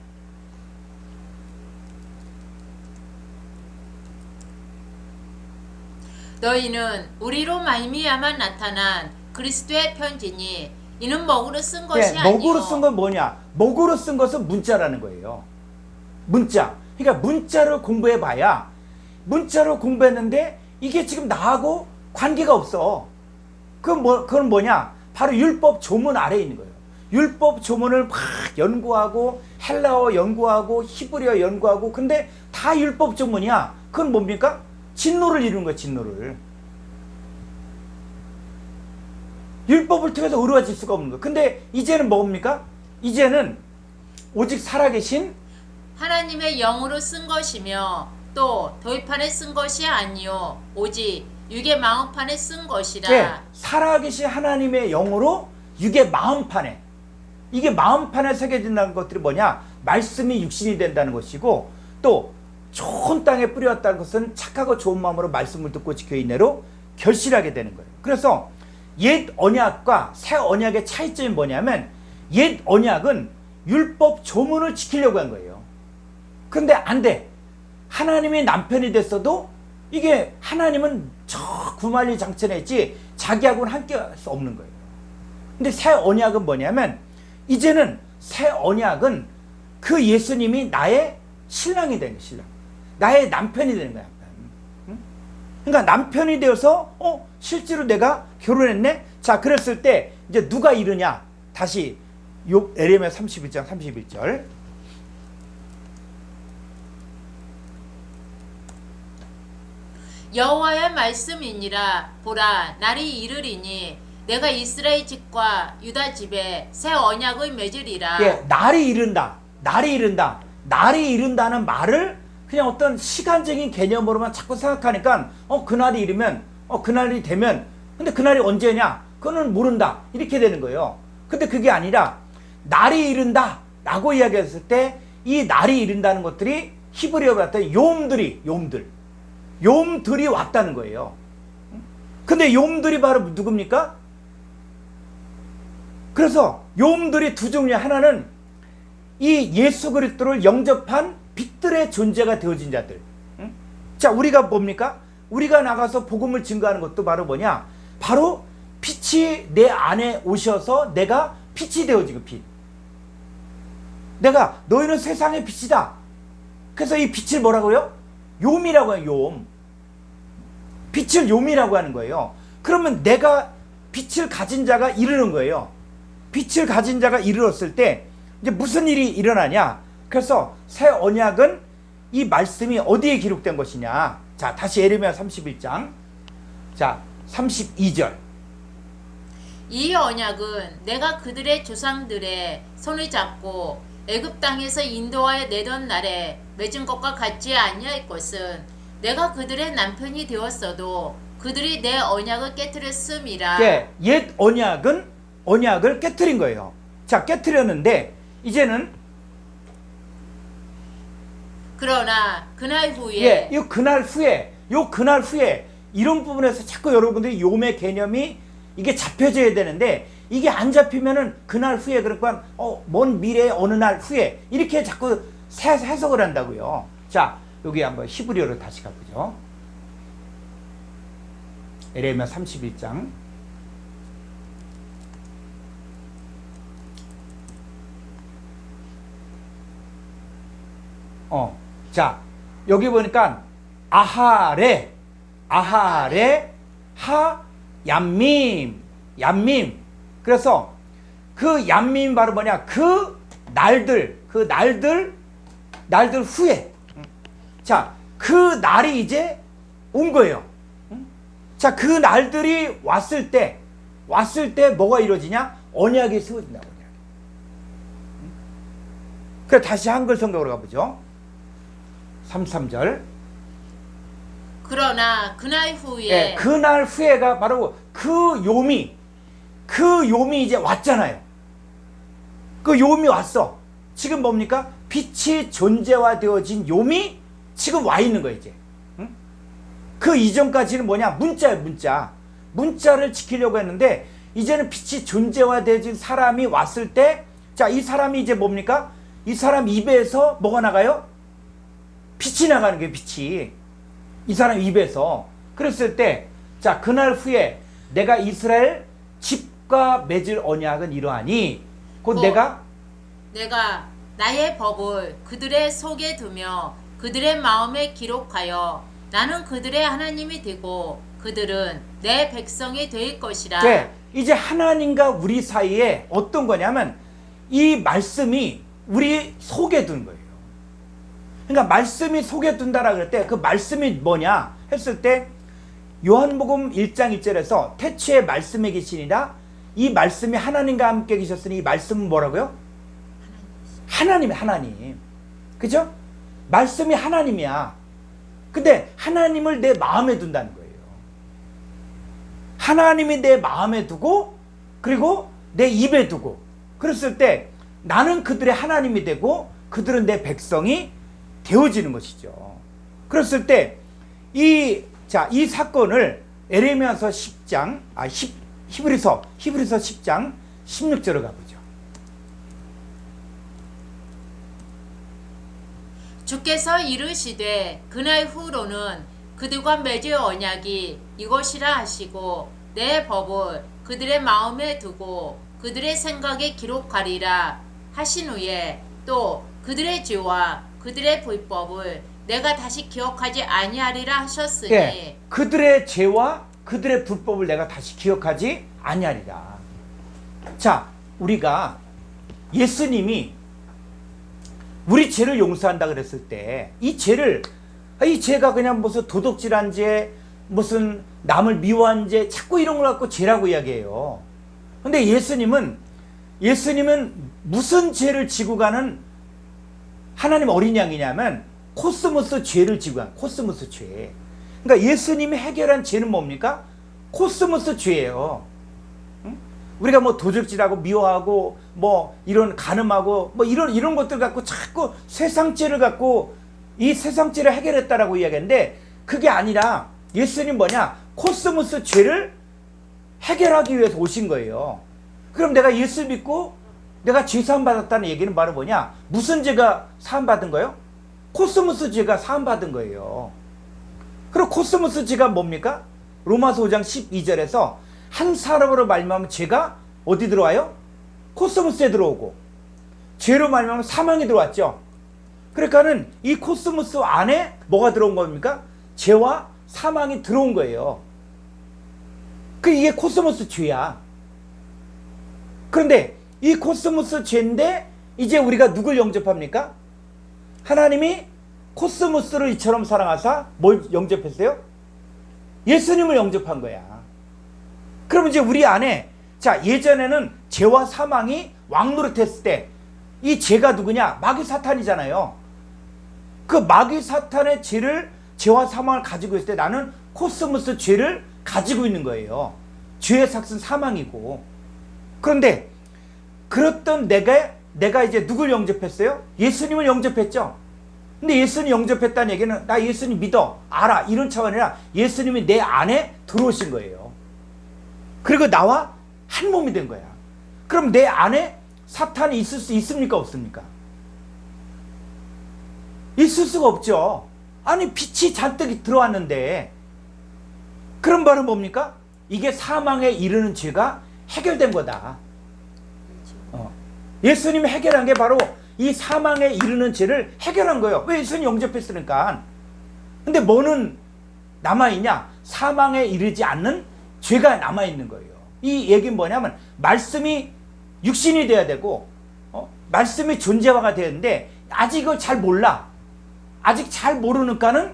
너희는 우리로 말미암아 나타난 그리스도의 편지니 이는 먹으로 쓴 것이 아니요. 먹으로 쓴 건 뭐냐? 먹으로 쓴 것은 문자라는 거예요. 문자. 그러니까 문자를 공부해 봐야, 문자를 공부했는데 이게 지금 나하고 관계가 없어. 그건 뭐냐? 바로 율법 조문 아래에 있는 거예요. 율법 조문을 막 연구하고 헬라어 연구하고 히브리어 연구하고, 근데 다 율법 조문이야. 그건 뭡니까? 진노를 이루는 거야. 진노를. 율법을 통해서 의로워질 수가 없는 거야. 근데 이제는 뭡니까? 이제는 오직 살아계신 하나님의 영으로 쓴 것이며 또 도입판에 쓴 것이 아니요 오직 육의 마음판에 쓴 것이라. 예, 살아계신 하나님의 영으로 육의 마음판에, 이게 마음판에 새겨진다는 것들이 뭐냐? 말씀이 육신이 된다는 것이고, 또 좋은 땅에 뿌렸다는 것은 착하고 좋은 마음으로 말씀을 듣고 지켜 인내로 결실하게 되는 거예요. 그래서 옛 언약과 새 언약의 차이점이 뭐냐면, 옛 언약은 율법 조문을 지키려고 한 거예요. 근데 안 돼. 하나님의 남편이 됐어도 이게 하나님은 저 구만리 장천에 있지 자기하고는 함께 할 수 없는 거예요. 근데 새 언약은 뭐냐면, 이제는 새 언약은 그 예수님이 나의 신랑이 되는 거예요. 신랑. 나의 남편이 되는 거야. 응? 그러니까 남편이 되어서 실제로 내가 결혼했네? 자, 그랬을 때 이제 누가 이르냐? 다시 에레미야 31장 31절. 여호와의 말씀이니라. 보라, 날이 이르리니 내가 이스라엘 집과 유다 집에 새 언약을 맺으리라. 예, 날이 이른다. 날이 이른다. 날이 이른다는 말을 그냥 어떤 시간적인 개념으로만 자꾸 생각하니까 그날이 이르면 그날이 되면, 근데 그날이 언제냐? 그거는 모른다. 이렇게 되는 거예요. 근데 그게 아니라 날이 이른다 라고 이야기했을 때 이 날이 이른다는 것들이 히브리어로 봤더니 욤들이 왔다는 거예요. 근데 욤들이 바로 누굽니까? 그래서 욤들이 두 종류, 하나는 이 예수 그리스도를 영접한 빛들의 존재가 되어진 자들. 자, 우리가 뭡니까? 우리가 나가서 복음을 증거하는 것도 바로 뭐냐? 바로 빛이 내 안에 오셔서 내가 빛이 되어지고, 빛. 내가 너희는 세상의 빛이다. 그래서 이 빛을 뭐라고요? 욤이라고 해요. 욤. 빛을 욤이라고 하는 거예요. 그러면 내가 빛을 가진 자가 이르는 거예요. 빛을 가진 자가 이르렀을 때 이제 무슨 일이 일어나냐? 그래서 새 언약은 이 말씀이 어디에 기록된 것이냐? 자, 다시 에레미야 31장. 자, 32절. 이 언약은 내가 그들의 조상들의 손을 잡고 애굽 땅에서 인도하여 내던 날에 맺은 것과 같지 아니할 것은 내가 그들의 남편이 되었어도 그들이 내 언약을 깨뜨렸음이라. 예, 옛 언약은 언약을 깨뜨린 거예요. 자, 깨뜨렸는데 이제는 그러나 그날 후에 예, 요 그날 후에 이런 부분에서 자꾸 여러분들이 욤의 개념이 이게 잡혀져야 되는데, 이게 안 잡히면은 그날 후에, 그러니까 먼 미래의 어느 날 후에 이렇게 자꾸 해석을 한다고요. 자, 여기 한번 히브리어로 다시 가보죠. 에레미야 31장. 자, 여기 보니까 아하레 얌밈. 그래서 그 얌밈 바로 뭐냐? 그 날들 후에. 자, 그 날이 이제 온 거예요. 자, 그 날들이 왔을 때 뭐가 이루어지냐? 언약이 세워진다. 언약. 그래, 다시 한글 성경으로 가보죠. 33절. 그러나 그날 후에 예, 그날 후에가 바로 그 욤이 이제 왔잖아요. 그 욤이 왔어. 지금 뭡니까? 빛이 존재화되어진 욤이 지금 와 있는 거예요, 이제. 응? 그 이전까지는 뭐냐? 문자예요, 문자. 문자를 지키려고 했는데, 이제는 빛이 존재화되어진 사람이 왔을 때, 자, 이 사람이 이제 뭡니까? 이 사람 입에서 뭐가 나가요? 빛이 나가는 거예요, 빛이. 이 사람 입에서. 그랬을 때, 자, 그날 후에 내가 이스라엘 집과 맺을 언약은 이러하니, 곧 내가 나의 법을 그들의 속에 두며 그들의 마음에 기록하여 나는 그들의 하나님이 되고 그들은 내 백성이 될 것이라. 네, 이제 하나님과 우리 사이에 어떤 거냐면 이 말씀이 우리 속에 둔 거예요. 그러니까 말씀이 속에 둔다라 그럴 때 그 말씀이 뭐냐 했을 때 요한복음 1장 1절에서 태초에 말씀이 계시니라 이 말씀이 하나님과 함께 계셨으니 이 말씀은 뭐라고요? 하나님. 그죠? 말씀이 하나님이야. 근데 하나님을 내 마음에 둔다는 거예요. 하나님이 내 마음에 두고 그리고 내 입에 두고 그랬을 때 나는 그들의 하나님이 되고 그들은 내 백성이 되어지는 것이죠. 그랬을 때 이 사건을 에레미야서 10장 히브리서 10장 16절로 가보죠. 주께서 이르시되 그날 후로는 그들과 맺을 언약이 이것이라 하시고 내 법을 그들의 마음에 두고 그들의 생각에 기록하리라 하신 후에 또 그들의 죄와 그들의 불법을 내가 다시 기억하지 아니하리라 하셨으니 네, 그들의 죄와 그들의 불법을 내가 다시 기억하지 아니하리라. 자, 우리가 예수님이 우리 죄를 용서한다 그랬을 때 이 죄가 그냥 무슨 도둑질한 죄, 무슨 남을 미워한 죄, 자꾸 이런 걸 갖고 죄라고 이야기해요. 근데 예수님은 무슨 죄를 지고 가는 하나님 어린 양이냐면 코스모스 죄를 지고 간 코스모스 죄. 그러니까 예수님이 해결한 죄는 뭡니까? 코스모스 죄예요. 응? 우리가 뭐 도적질하고 미워하고 뭐 이런 간음하고 뭐 이런 것들 갖고 자꾸 세상죄를 갖고 이 세상죄를 해결했다라고 이야기하는데 그게 아니라 예수님 뭐냐? 코스모스 죄를 해결하기 위해서 오신 거예요. 그럼 내가 예수 믿고 내가 죄 사함 받았다는 얘기는 바로 뭐냐? 무슨 죄가 사함 받은 거예요? 코스모스 죄가 사함 받은 거예요. 그럼 코스모스 죄가 뭡니까? 로마서 5장 12절에서 한 사람으로 말미암아 죄가 어디 들어와요? 코스모스에 들어오고 죄로 말미암아 사망이 들어왔죠. 그러니까는 이 코스모스 안에 뭐가 들어온 겁니까? 죄와 사망이 들어온 거예요. 이게 코스모스 죄야. 그런데 이 코스모스 죄인데 이제 우리가 누굴 영접합니까? 하나님이 코스모스를 이처럼 사랑하사 뭘 영접했어요? 예수님을 영접한 거야. 그럼 이제 우리 안에 예전에는 죄와 사망이 왕노릇했을 때 이 죄가 누구냐? 마귀 사탄이잖아요. 그 마귀 사탄의 죄와 사망을 가지고 있을 때 나는 코스모스 죄를 가지고 있는 거예요. 죄의 삭은 사망이고. 그런데 그랬던 내가 이제 누굴 영접했어요? 예수님을 영접했죠. 근데 예수님 영접했다는 얘기는 나 예수님 믿어 알아 이런 차원이 아니라 예수님이 내 안에 들어오신 거예요. 그리고 나와 한 몸이 된 거야. 그럼 내 안에 사탄이 있을 수 있습니까 없습니까? 있을 수가 없죠. 아니 빛이 잔뜩 들어왔는데 그럼 바로 뭡니까? 이게 사망에 이르는 죄가 해결된 거다. 예수님이 해결한 게 바로 이 사망에 이르는 죄를 해결한 거예요. 왜? 예수님 영접했으니까. 근데 뭐는 남아있냐? 사망에 이르지 않는 죄가 남아있는 거예요. 이 얘기는 뭐냐면 말씀이 육신이 돼야 되고 말씀이 존재화가 되는데 아직 이걸 잘 몰라. 아직 잘 모르니까는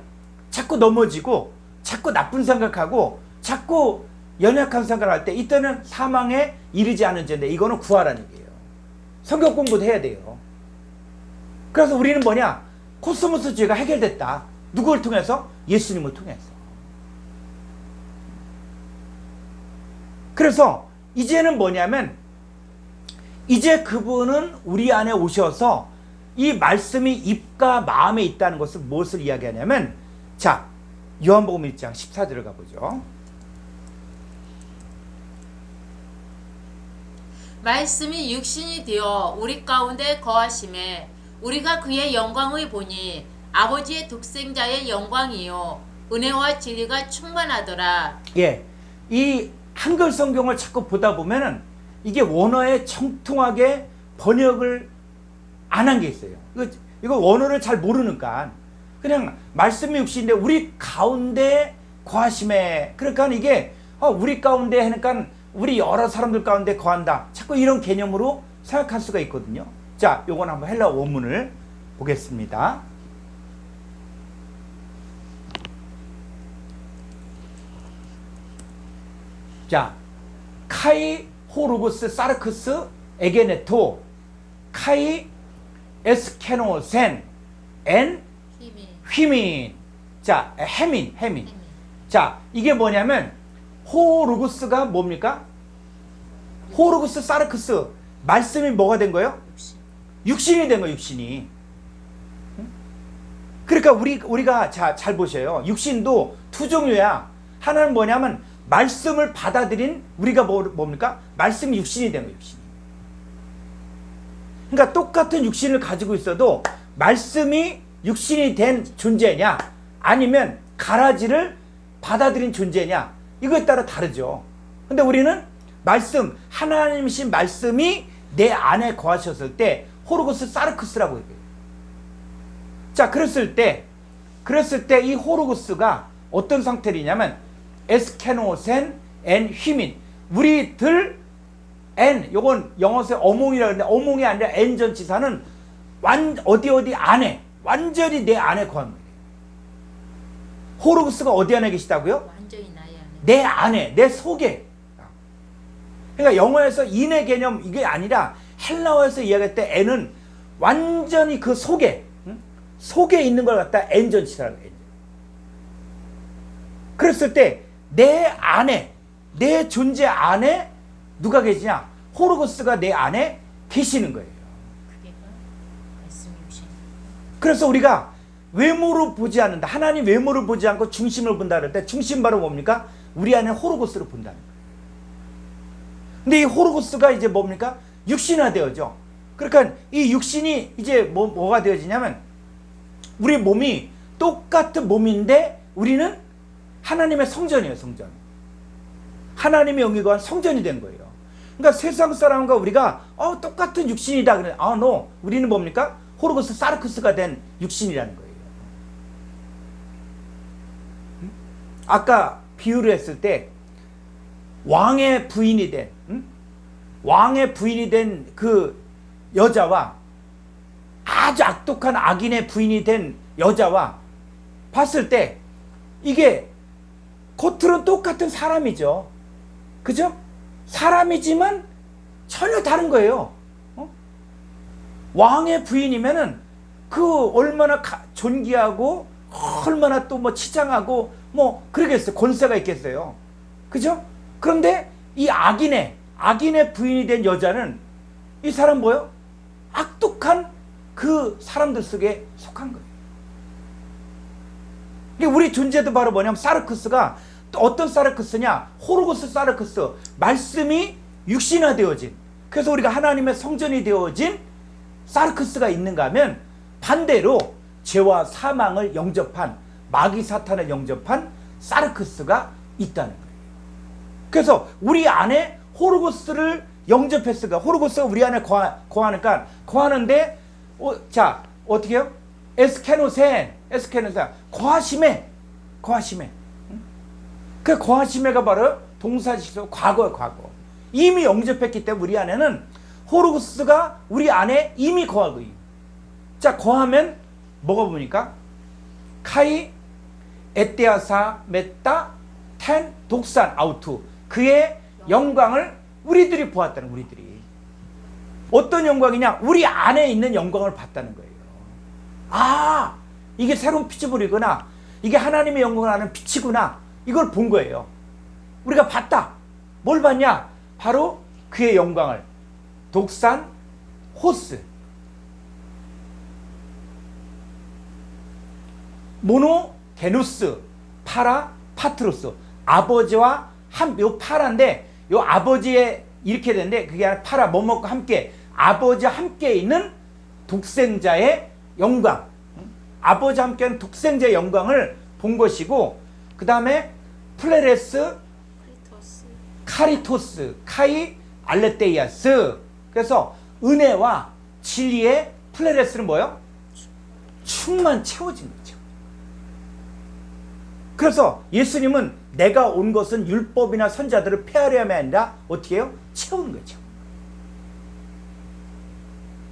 자꾸 넘어지고 자꾸 나쁜 생각하고 자꾸 연약한 생각을 할 때 이때는 사망에 이르지 않은 죄인데 이거는 구하라는 얘기예요. 성경 공부도 해야 돼요. 그래서 우리는 뭐냐? 코스모스 죄가 해결됐다. 누구를 통해서? 예수님을 통해서. 그래서 이제는 뭐냐면 이제 그분은 우리 안에 오셔서 이 말씀이 입과 마음에 있다는 것을 무엇을 이야기하냐면 요한복음 1장 14절을 가보죠. 말씀이 육신이 되어 우리 가운데 거하심에 우리가 그의 영광을 보니 아버지의 독생자의 영광이요 은혜와 진리가 충만하더라. 예, 이 한글 성경을 자꾸 보다 보면은 이게 원어에 정통하게 번역을 안 한 게 있어요. 이거 원어를 잘 모르니까 그냥 말씀이 육신인데 우리 가운데 거하심에 그러니까 이게 우리 가운데 하니까 우리 여러 사람들 가운데 거한다. 자꾸 이런 개념으로 생각할 수가 있거든요. 자, 요건 한번 헬라어 원문을 보겠습니다. 자, 카이 호루구스 사르크스 에게네토 카이 에스케노센 엔 휘민. 자, 해민. 자, 이게 뭐냐면 호로구스가 뭡니까? 호로구스 사르크스. 말씀이 뭐가 된 거예요? 육신이 된 거예요, 육신이. 그러니까 우리가 잘 보셔요. 육신도 두 종류야. 하나는 뭐냐면 말씀을 받아들인 우리가 뭡니까? 말씀이 육신이 된 거예요, 육신이. 그러니까 똑같은 육신을 가지고 있어도 말씀이 육신이 된 존재냐 아니면 가라지를 받아들인 존재냐 이거에 따라 다르죠. 근데 우리는 말씀, 하나님이신 말씀이 내 안에 거하셨을 때 호로고스 사르크스라고 얘기해요. 자, 그랬을 때 이 호로고스가 어떤 상태이냐면 에스케노센 앤 휘민, 우리들 엔, 요건 영어에서 어몽이라고 하는데 어몽이 아니라 엔 전치사는 어디 안에, 완전히 내 안에 거하는 거예요. 호로고스가 어디 안에 계시다고요? 완전히 나의 안에. 내 안에, 내 속에. 그러니까 영어에서 인의 개념 이게 아니라 헬라어에서 이야기할 때 N은 완전히 그 속에, 속에 있는 걸 갖다 N 전치사라고 해요. 그랬을 때 내 안에, 내 존재 안에 누가 계시냐? 호로고스가 내 안에 계시는 거예요. 그게 말씀이 육신. 그래서 우리가 외모로 보지 않는다. 하나님 외모를 보지 않고 중심을 본다 그럴 때 중심 바로 뭡니까? 우리 안에 호로고스를 본다는 거예요. 근데 이 호로고스가 이제 뭡니까? 육신화되어져. 그러니까 이 육신이 이제 뭐가 되어지냐면 우리 몸이 똑같은 몸인데 우리는 하나님의 성전이에요, 성전. 하나님의 영이 거한 성전이 된 거예요. 그러니까 세상 사람과 우리가 똑같은 육신이다 그래. no. 우리는 뭡니까? 호로고스 사르크스가 된 육신이라는 거예요. 아까 비유를 했을 때 왕의 부인이 된 그 여자와 아주 악독한 악인의 부인이 된 여자와 봤을 때 이게 겉으로는 똑같은 사람이죠. 그죠? 사람이지만 전혀 다른 거예요. 왕의 부인이면은 그 얼마나 존귀하고 얼마나 또 뭐 치장하고 뭐 그러겠어요. 권세가 있겠어요. 그죠? 그런데 이 악인의 부인이 된 여자는 이 사람 뭐예요? 악독한 그 사람들 속에 속한 거예요. 우리 존재도 바로 뭐냐면 사르크스가 또 어떤 사르크스냐? 호로고스 사르크스. 말씀이 육신화되어진. 그래서 우리가 하나님의 성전이 되어진 사르크스가 있는가 하면 반대로 죄와 사망을 영접한 마귀 사탄을 영접한 사르크스가 있다는 거예요. 그래서 우리 안에 호로고스를 영접했으니까 호로고스가 우리 안에 거하는데 자 어떻게 해요? 에스케노센 거하심에 그 거하심에가 바로 동사지수 과거예요. 과거. 이미 영접했기 때문에 우리 안에는 호로고스가 우리 안에 이미 거하고 있어요. 자, 거하면 뭐가 보니까 카이 에테아사 메타 텐 독산 아우투, 그의 영광을 우리들이 보았다는, 우리들이 어떤 영광이냐? 우리 안에 있는 영광을 봤다는 거예요. 아, 이게 새로운 피조물이구나, 이게 하나님의 영광을 아는 빛이구나, 이걸 본 거예요. 우리가 봤다. 뭘 봤냐? 바로 그의 영광을. 독산 호스, 모노 게누스, 파라 파트로스. 아버지와 요 파라인데 요 아버지의 이렇게 되는데 그게 아니라 파라 뭐뭐과 함께, 아버지와 함께 있는 독생자의 영광, 아버지와 함께 있는 독생자의 영광을 본 것이고, 그 다음에 플레레스 카리토스 카이 알레테이아스. 그래서 은혜와 진리의 플레레스는 뭐예요? 충만 채워진 거죠. 그래서 예수님은 내가 온 것은 율법이나 선자들을 폐하려 함이 아니라 어떻게 해요? 채우는 거죠.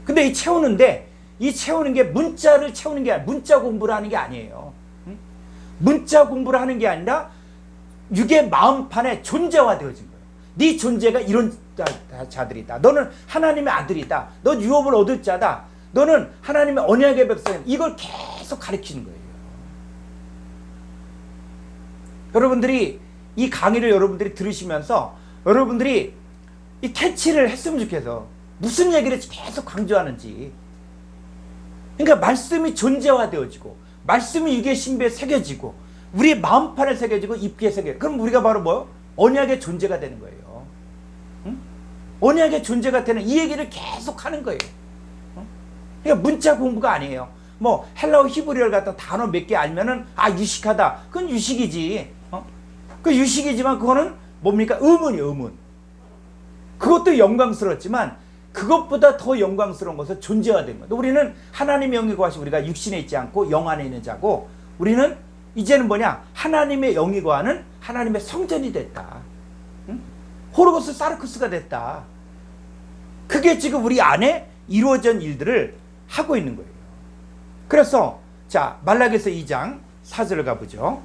근데 이 채우는 게 문자를 채우는 게 아니라 문자 공부를 하는 게 아니에요. 문자 공부를 하는 게 아니라 육의 마음판에 존재화되어진 거예요. 네 존재가 이런 자들이다. 너는 하나님의 아들이다. 넌 유업을 얻을 자다. 너는 하나님의 언약의 백성이다. 이걸 계속 가르치는 거예요. 여러분들이 이 강의를 여러분들이 들으시면서 여러분들이 이 캐치를 했으면 좋겠어. 무슨 얘기를 계속 강조하는지. 그러니까 말씀이 존재화되어지고 말씀이 유괴 신비에 새겨지고 우리의 마음판에 새겨지고 입기에 새겨지고 그럼 우리가 바로 뭐요? 언약의 존재가 되는 거예요. 응? 언약의 존재가 되는 이 얘기를 계속 하는 거예요. 그러니까 문자 공부가 아니에요. 뭐 헬라어 히브리어를 갖다 단어 몇 개 알면은 유식하다. 그건 유식이지. 그 유식이지만 그거는 뭡니까? 의문이에요. 의문. 그것도 영광스럽지만 그것보다 더 영광스러운 것은 존재화된 거예요. 우리는 하나님의 영이 거하시고 우리가 육신에 있지 않고 영 안에 있는 자고 우리는 이제는 뭐냐? 하나님의 영이 거하는 하나님의 성전이 됐다. 응? 호르고스 사르쿠스가 됐다. 그게 지금 우리 안에 이루어진 일들을 하고 있는 거예요. 그래서 자 말라기서 2장 4절을 가보죠.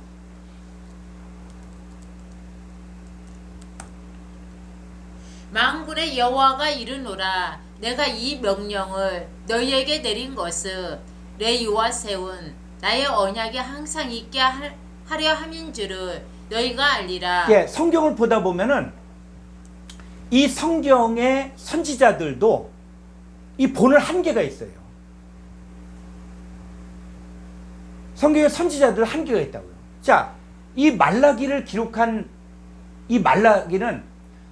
만군의 여호와가 이르노라 내가 이 명령을 너희에게 내린 것은 레위와 세운 나의 언약이 항상 있게 하려 함인 줄을 너희가 알리라. 예, 성경을 보다 보면은 이 성경의 선지자들도 이 보는 한계가 있어요. 성경의 선지자들 한계가 있다고요. 자, 이 말라기를 기록한 이 말라기는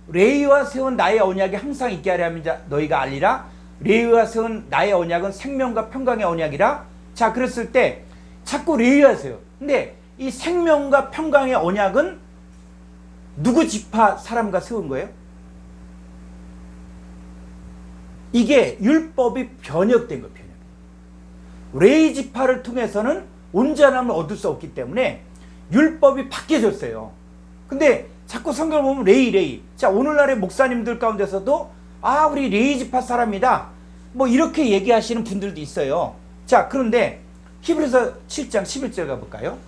레위와 세운 나의 언약이 항상 있게 하려 함인 자 너희가 알리라. 레위와 세운 나의 언약은 생명과 평강의 언약이라. 자, 그랬을 때 자꾸 레위하세요. 근데 이 생명과 평강의 언약은 누구 지파 사람과 세운 거예요? 이게 율법이 변혁된 거예요. 변혁. 레위 지파를 통해서는 온전함을 얻을 수 없기 때문에 율법이 바뀌어졌어요. 근데 자꾸 성경을 보면 레위. 자, 오늘날의 목사님들 가운데서도 우리 레위 지파 사람이다. 뭐 이렇게 얘기하시는 분들도 있어요. 자, 그런데 히브리서 7장 11절 가볼까요?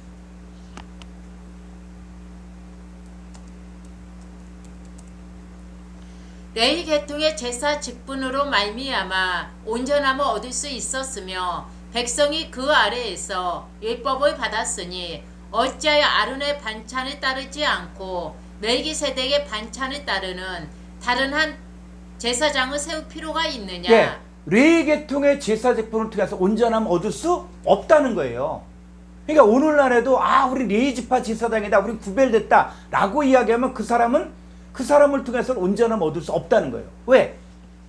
레위 계통의 제사 직분으로 말미암아 온전함을 얻을 수 있었으며 백성이 그 아래에서 율법을 받았으니 어찌하여 아론의 반찬을 따르지 않고 멜기세덱의 반찬을 따르는 다른 한 제사장을 세울 필요가 있느냐. 예, 레위 계통의 제사 직분을 통해서 온전함을 얻을 수 없다는 거예요. 그러니까 오늘날에도 우리 레위 지파 제사장이다, 우리 구별됐다 라고 이야기하면 그 사람을 통해서는 온전함을 얻을 수 없다는 거예요. 왜?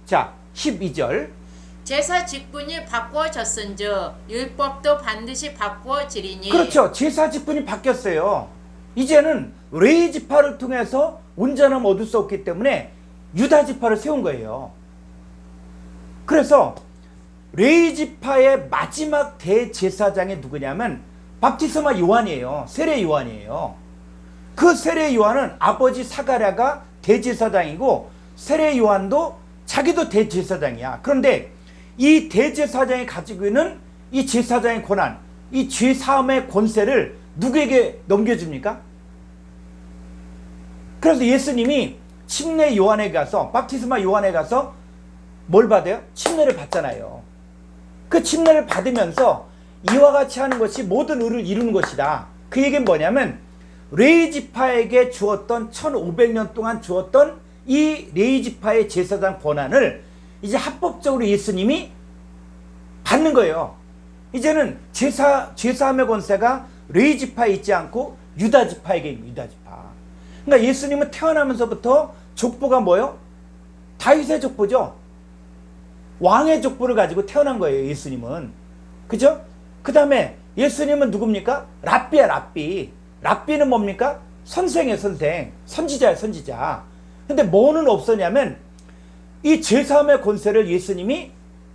자, 12절 제사 직분이 바꾸어졌은즉 율법도 반드시 바꾸어지리니. 그렇죠. 제사 직분이 바뀌었어요. 이제는 레위 지파를 통해서 온전함을 얻을 수 없기 때문에 유다 지파를 세운 거예요. 그래서 레위 지파의 마지막 대제사장이 누구냐면 밥티스마 요한이에요. 세례 요한이에요. 그 세례 요한은 아버지 사가랴가 대제사장이고 세례 요한도 자기도 대제사장이야. 그런데 이 대제사장이 가지고 있는 이 제사장의 권한, 이 죄사함의 권세를 누구에게 넘겨줍니까? 그래서 예수님이 침례 요한에 가서 밥티스마 요한에 가서 뭘 받아요? 침례를 받잖아요. 그 침례를 받으면서 이와 같이 하는 것이 모든 의를 이루는 것이다. 그 얘기는 뭐냐면 레위 지파에게 주었던 1500년 동안 주었던 이 레위 지파의 제사장 권한을 이제 합법적으로 예수님이 받는 거예요. 이제는 제사함의 권세가 레위 지파에 있지 않고 유다 지파에게 있는 유다 지파. 그러니까 예수님은 태어나면서부터 족보가 뭐예요? 다윗의 족보죠. 왕의 족보를 가지고 태어난 거예요. 예수님은. 그죠? 그 다음에 예수님은 누굽니까? 랍비야 랍비. 랍비는 뭡니까? 선생이에요. 선생. 선지자예요. 선지자. 근데 뭐는 없었냐면 이 제사함의 권세를 예수님이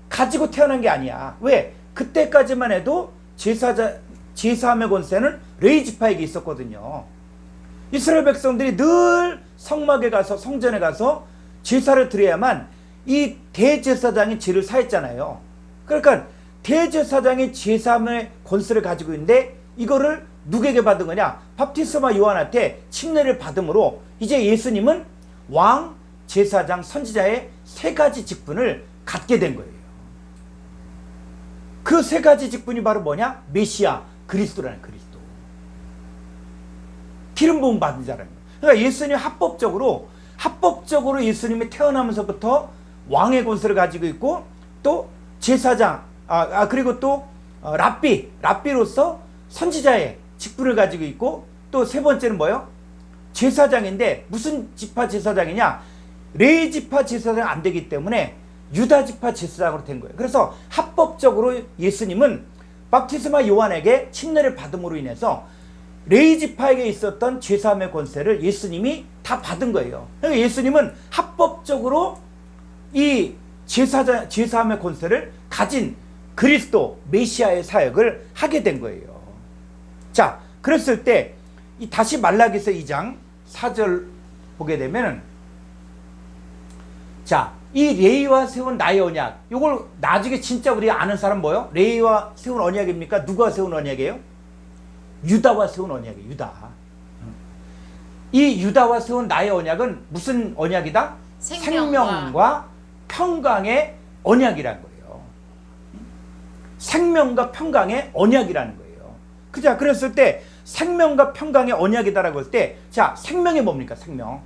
가지고 태어난 게 아니야. 왜? 그때까지만 해도 제사함의 권세는 레위 지파에게 있었거든요. 이스라엘 백성들이 늘 성막에 가서 성전에 가서 제사를 드려야만 이 대제사장이 죄를 사했잖아요. 그러니까 대제사장이 제사함의 권세를 가지고 있는데 이거를 누구에게 받은 거냐? 밥티스마 요한한테 침례를 받음으로 이제 예수님은 왕, 제사장, 선지자의 세 가지 직분을 갖게 된 거예요. 그 세 가지 직분이 바로 뭐냐? 메시아, 그리스도라는 그리스도. 기름 부음 받은 자라는 거예요. 그러니까 예수님 합법적으로 예수님이 태어나면서부터 왕의 권세를 가지고 있고 또 제사장 그리고 또 랍비로서 선지자의 직분을 가지고 있고 또 세 번째는 뭐예요? 제사장인데 무슨 지파 제사장이냐? 레위 지파 제사장 안 되기 때문에 유다 지파 제사장으로 된 거예요. 그래서 합법적으로 예수님은 박티스마 요한에게 침례를 받음으로 인해서 레위 지파에게 있었던 죄사함의 권세를 예수님이 다 받은 거예요. 그러니까 예수님은 합법적으로 이 죄사함의 권세를 가진 그리스도 메시아의 사역을 하게 된 거예요. 자, 그랬을 때 다시 말라기서 2장 4절 보게 되면은 자, 이 레위와 세운 나의 언약, 이걸 나중에 진짜 우리가 아는 사람 뭐예요? 레위와 세운 언약입니까? 누가 세운 언약이에요? 유다와 세운 언약이에요. 유다. 이 유다와 세운 나의 언약은 무슨 언약이다? 생명과 평강의 언약이라는 거예요. 생명과 평강의 언약이라는 거예요. 그자, 그랬을 때 생명과 평강의 언약이다라고 할 때, 자, 생명이 뭡니까? 생명.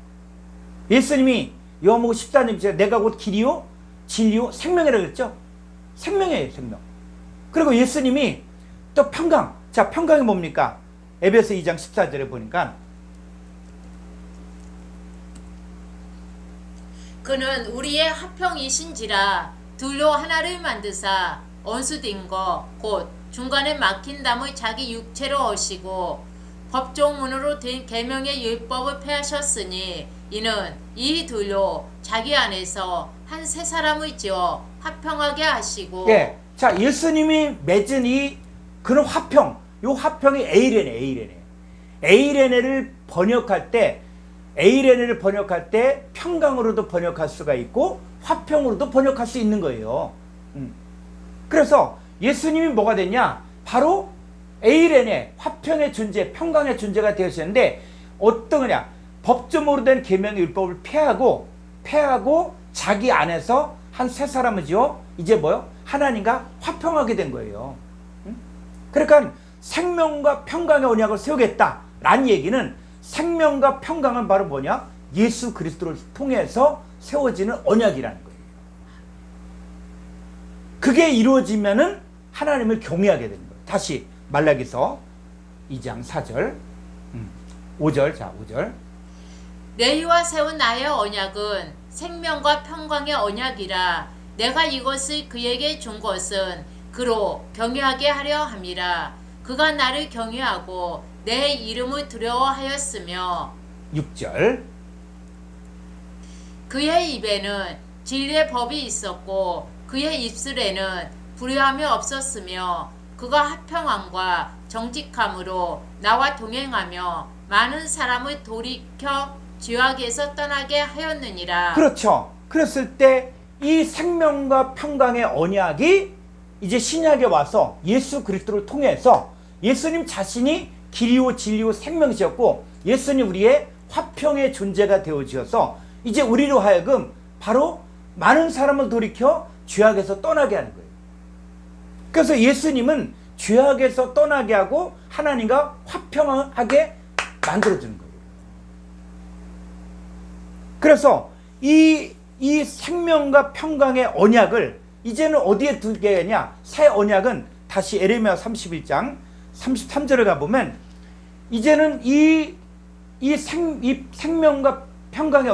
예수님이 요한복음 14장 내가 곧 길이요 진리요 생명이라고 했죠. 생명이에요. 생명. 그리고 예수님이 또 평강. 자, 평강이 뭡니까? 에베소 2장 14절에 보니까 그는 우리의 화평이신지라 둘로 하나를 만드사 원수된 것 곧 중간에 막힌 담을 자기 육체로 오시고 법조문으로 된 계명의 율법을 폐하셨으니 이는 이 둘로 자기 안에서 한 세 사람을 지어 화평하게 하시고. 예. 자, 예수님이 맺은 그런 화평, 요 화평이 에이레네를 번역할 때 평강으로도 번역할 수가 있고 화평으로도 번역할 수 있는 거예요. 그래서 예수님이 뭐가 됐냐? 바로 에이레네, 화평의 존재, 평강의 존재가 되었는데 어떤 거냐? 법조문으로 된 계명의 율법을 폐하고 자기 안에서 한 세 사람을 지어 이제 뭐요? 하나님과 화평하게 된 거예요. 그러니까 생명과 평강의 언약을 세우겠다라는 얘기는 생명과 평강은 바로 뭐냐? 예수 그리스도를 통해서 세워지는 언약이라는 거예요. 그게 이루어지면은 하나님을 경외하게 되는 거예요. 다시 말라기서 2장 4절 5절. 자, 5절. 레위와 세운 나의 언약은 생명과 평강의 언약이라 내가 이것을 그에게 준 것은 그로 경외하게 하려 함이라. 그가 나를 경외하고 내 이름을 두려워하였으며. 6절. 그의 입에는 진리의 법이 있었고 그의 입술에는 불의함이 없었으며 그가 화평함과 정직함으로 나와 동행하며 많은 사람을 돌이켜 죄악에서 떠나게 하였느니라. 그렇죠. 그랬을 때 이 생명과 평강의 언약이 이제 신약에 와서 예수 그리스도를 통해서 예수님 자신이 길이요 진리요 생명이셨고 예수님 우리의 화평의 존재가 되어지어서 이제 우리로 하여금 바로 많은 사람을 돌이켜 죄악에서 떠나게 하는 거예요. 그래서 예수님은 죄악에서 떠나게 하고 하나님과 화평하게 만들어주는 거예요. 그래서 이 생명과 평강의 언약을 이제는 어디에 두게 하냐? 새 언약은 다시 에레미야 31장 33절에 가보면 이제는 이 생명과 평강의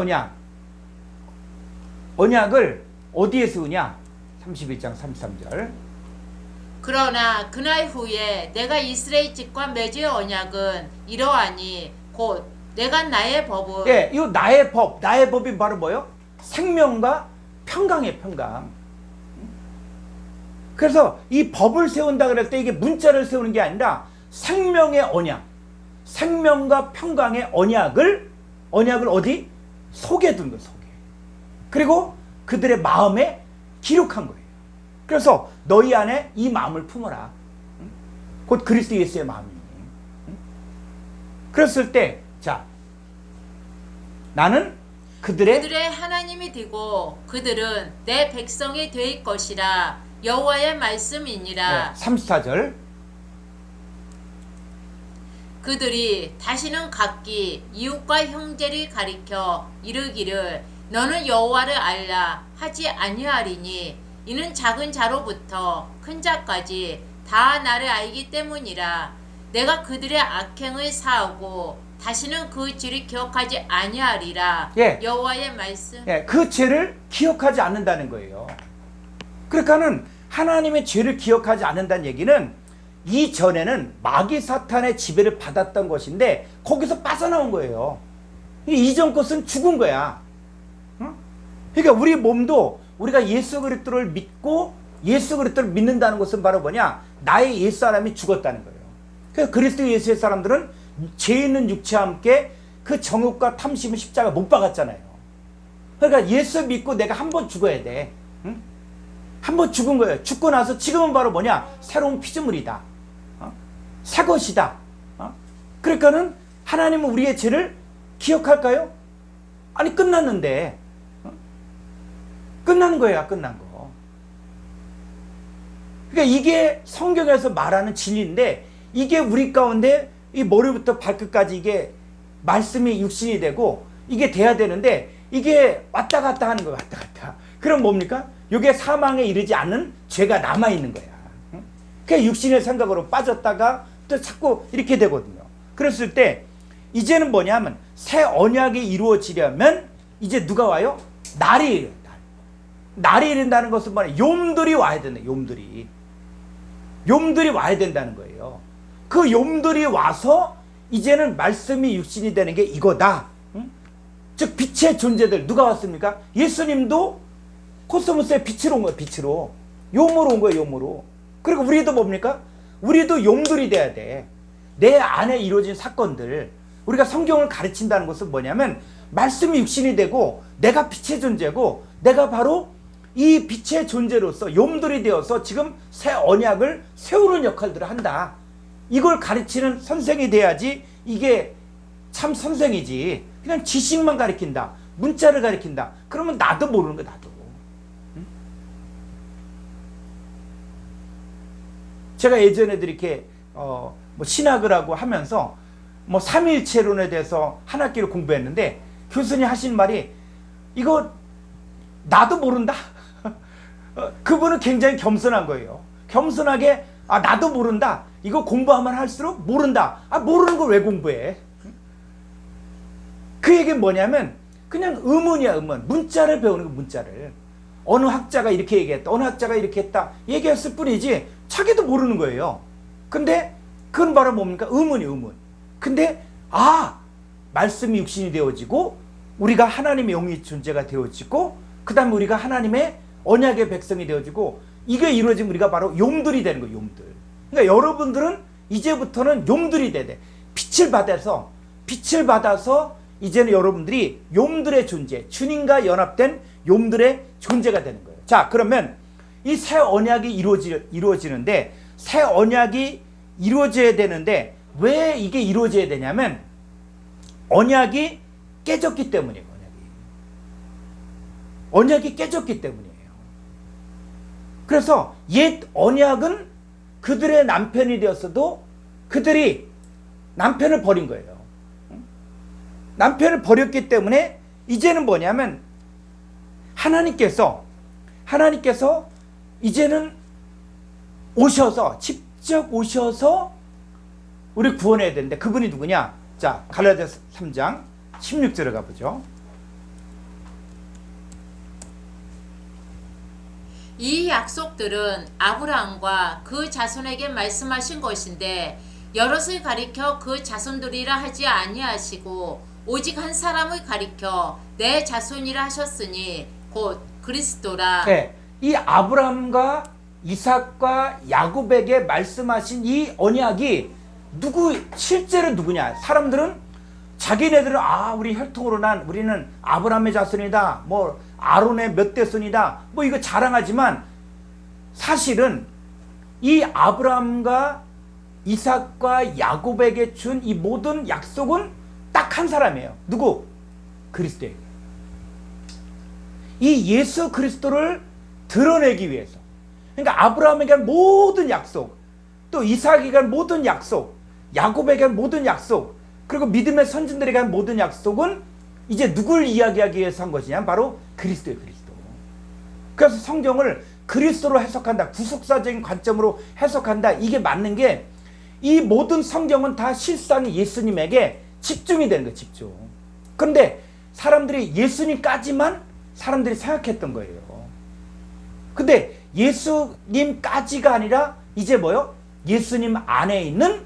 언약을 어디에 세우냐? 31장 33절. 그러나 그날 후에 내가 이스라엘 집과 맺을 언약은 이러하니 곧 내가 나의 법을. 예, 이 나의 법이 바로 뭐예요? 생명과 평강의 평강. 그래서 이 법을 세운다 그럴 때 이게 문자를 세우는 게 아니라 생명의 언약, 생명과 평강의 언약을 어디? 속에 둔 거예요, 속에. 그리고 그들의 마음에 기록한 거예요. 그래서 너희 안에 이 마음을 품어라. 곧 그리스도 예수의 마음이니. 그랬을 때, 자, 나는 그들의 하나님이 되고 그들은 내 백성이 될 것이라 여호와의 말씀이니라. 34절. 그들이 다시는 각기 이웃과 형제를 가리켜 이르기를 너는 여호와를 알라 하지 아니하리니 이는 작은 자로부터 큰 자까지 다 나를 알기 때문이라. 내가 그들의 악행을 사하고 다시는 그 죄를 기억하지 아니하리라. 예. 여호와의 말씀. 예, 그 죄를 기억하지 않는다는 거예요. 그러니까는 하나님의 죄를 기억하지 않는다는 얘기는 이전에는 마귀 사탄의 지배를 받았던 것인데 거기서 빠져나온 거예요. 이전 것은 죽은 거야. 응? 그러니까 우리 몸도 우리가 예수 그리스도를 믿고 예수 그리스도를 믿는다는 것은 바로 뭐냐? 나의 옛사람이 죽었다는 거예요. 그래서 그리스도 예수의 사람들은 죄 있는 육체와 함께 그 정욕과 탐심은 십자가 못 박았잖아요. 그러니까 예수 믿고 내가 한 번 죽어야 돼. 응? 한 번 죽은 거예요. 죽고 나서 지금은 바로 뭐냐? 새로운 피조물이다. 새 것이다. 그러니까는 하나님은 우리의 죄를 기억할까요? 아니, 끝났는데. 끝난 거야, 끝난 거. 그러니까 이게 성경에서 말하는 진리인데 이게 우리 가운데 이 머리부터 발끝까지 이게 말씀이 육신이 되고 이게 돼야 되는데 이게 왔다 갔다 하는 거야, 왔다 갔다. 그럼 뭡니까? 이게 사망에 이르지 않은 죄가 남아있는 거야. 그러니까 육신의 생각으로 빠졌다가 또 자꾸 이렇게 되거든요. 그랬을 때 이제는 뭐냐면 새 언약이 이루어지려면 이제 누가 와요? 날이 이래요. 날이 이른다는 것은 뭐냐? 욤들이 와야 된다. 욤들이 와야 된다는 거예요. 그 욤들이 와서 이제는 말씀이 육신이 되는 게 이거다. 응? 즉 빛의 존재들 누가 왔습니까? 예수님도 코스모스의 빛으로 온 거예요. 빛으로. 욤으로 온 거예요. 욤으로. 그리고 우리도 뭡니까? 우리도 욤들이 돼야 돼. 내 안에 이루어진 사건들. 우리가 성경을 가르친다는 것은 뭐냐면 말씀이 육신이 되고 내가 빛의 존재고 내가 바로 이 빛의 존재로서 욤들이 되어서 지금 새 언약을 세우는 역할들을 한다. 이걸 가르치는 선생이 돼야지 이게 참 선생이지. 그냥 지식만 가르친다. 문자를 가르친다. 그러면 나도 모르는 거야, 나도. 응? 제가 예전에도 이렇게 뭐 신학을 하고 하면서 뭐 삼위일체론에 대해서 한 학기를 공부했는데 교수님 하신 말이 이거 나도 모른다. 그분은 굉장히 겸손한 거예요. 겸손하게 나도 모른다. 이거 공부하면 할수록 모른다. 모르는 걸 왜 공부해? 그 얘기는 뭐냐면 그냥 의문이야, 의문. 문자를 배우는 거, 문자를. 어느 학자가 이렇게 얘기했다. 어느 학자가 이렇게 했다. 얘기했을 뿐이지 자기도 모르는 거예요. 근데 그건 바로 뭡니까? 의문이 의문. 근데 말씀이 육신이 되어지고 우리가 하나님의 영이 존재가 되어지고 그 다음에 우리가 하나님의 언약의 백성이 되어지고 이게 이루어지면 우리가 바로 욤들이 되는 거예요. 욤들. 그러니까 여러분들은 이제부터는 욤들이 돼야 돼. 빛을 받아서 이제는 여러분들이 욤들의 존재, 주님과 연합된 욤들의 존재가 되는 거예요. 자, 그러면 이 새 언약이 이루어지는데 새 언약이 이루어져야 되는데 왜 이게 이루어져야 되냐면 언약이 깨졌기 때문이에요. 언약이 깨졌기 때문이에요. 그래서 옛 언약은 그들의 남편이 되었어도 그들이 남편을 버린 거예요. 남편을 버렸기 때문에 이제는 뭐냐면 하나님께서 이제는 오셔서 직접 오셔서 우리 구원해야 되는데 그분이 누구냐? 자, 갈라디아서 3장 16절에 가보죠. 이 약속들은 아브라함과 그 자손에게 말씀하신 것인데 여럿을 가리켜 그 자손들이라 하지 아니하시고 오직 한 사람을 가리켜 내 자손이라 하셨으니 곧 그리스도라. 네, 이 아브라함과 이삭과 야곱에게 말씀하신 이 언약이 실제로 누구냐? 사람들은 자기네들은 우리 혈통으로 우리는 아브라함의 자손이다. 뭐 아론의 몇 대손이다. 뭐 이거 자랑하지만 사실은 이 아브라함과 이삭과 야곱에게 준 이 모든 약속은 딱 한 사람이에요. 누구? 그리스도에게. 이 예수 그리스도를 드러내기 위해서. 그러니까 아브라함에게 한 모든 약속, 또 이삭에게 한 모든 약속, 야곱에게 한 모든 약속, 그리고 믿음의 선진들에게 한 모든 약속은 이제 누굴 이야기하기 위해서 한 것이냐? 바로 그리스도예요, 그리스도. 그래서 성경을 그리스도로 해석한다, 구속사적인 관점으로 해석한다. 이게 맞는 게, 이 모든 성경은 다 실상 예수님에게 집중이 되는 거예요, 집중. 그런데 사람들이 예수님까지만 사람들이 생각했던 거예요. 근데 예수님까지가 아니라 이제 뭐요? 예수님 안에 있는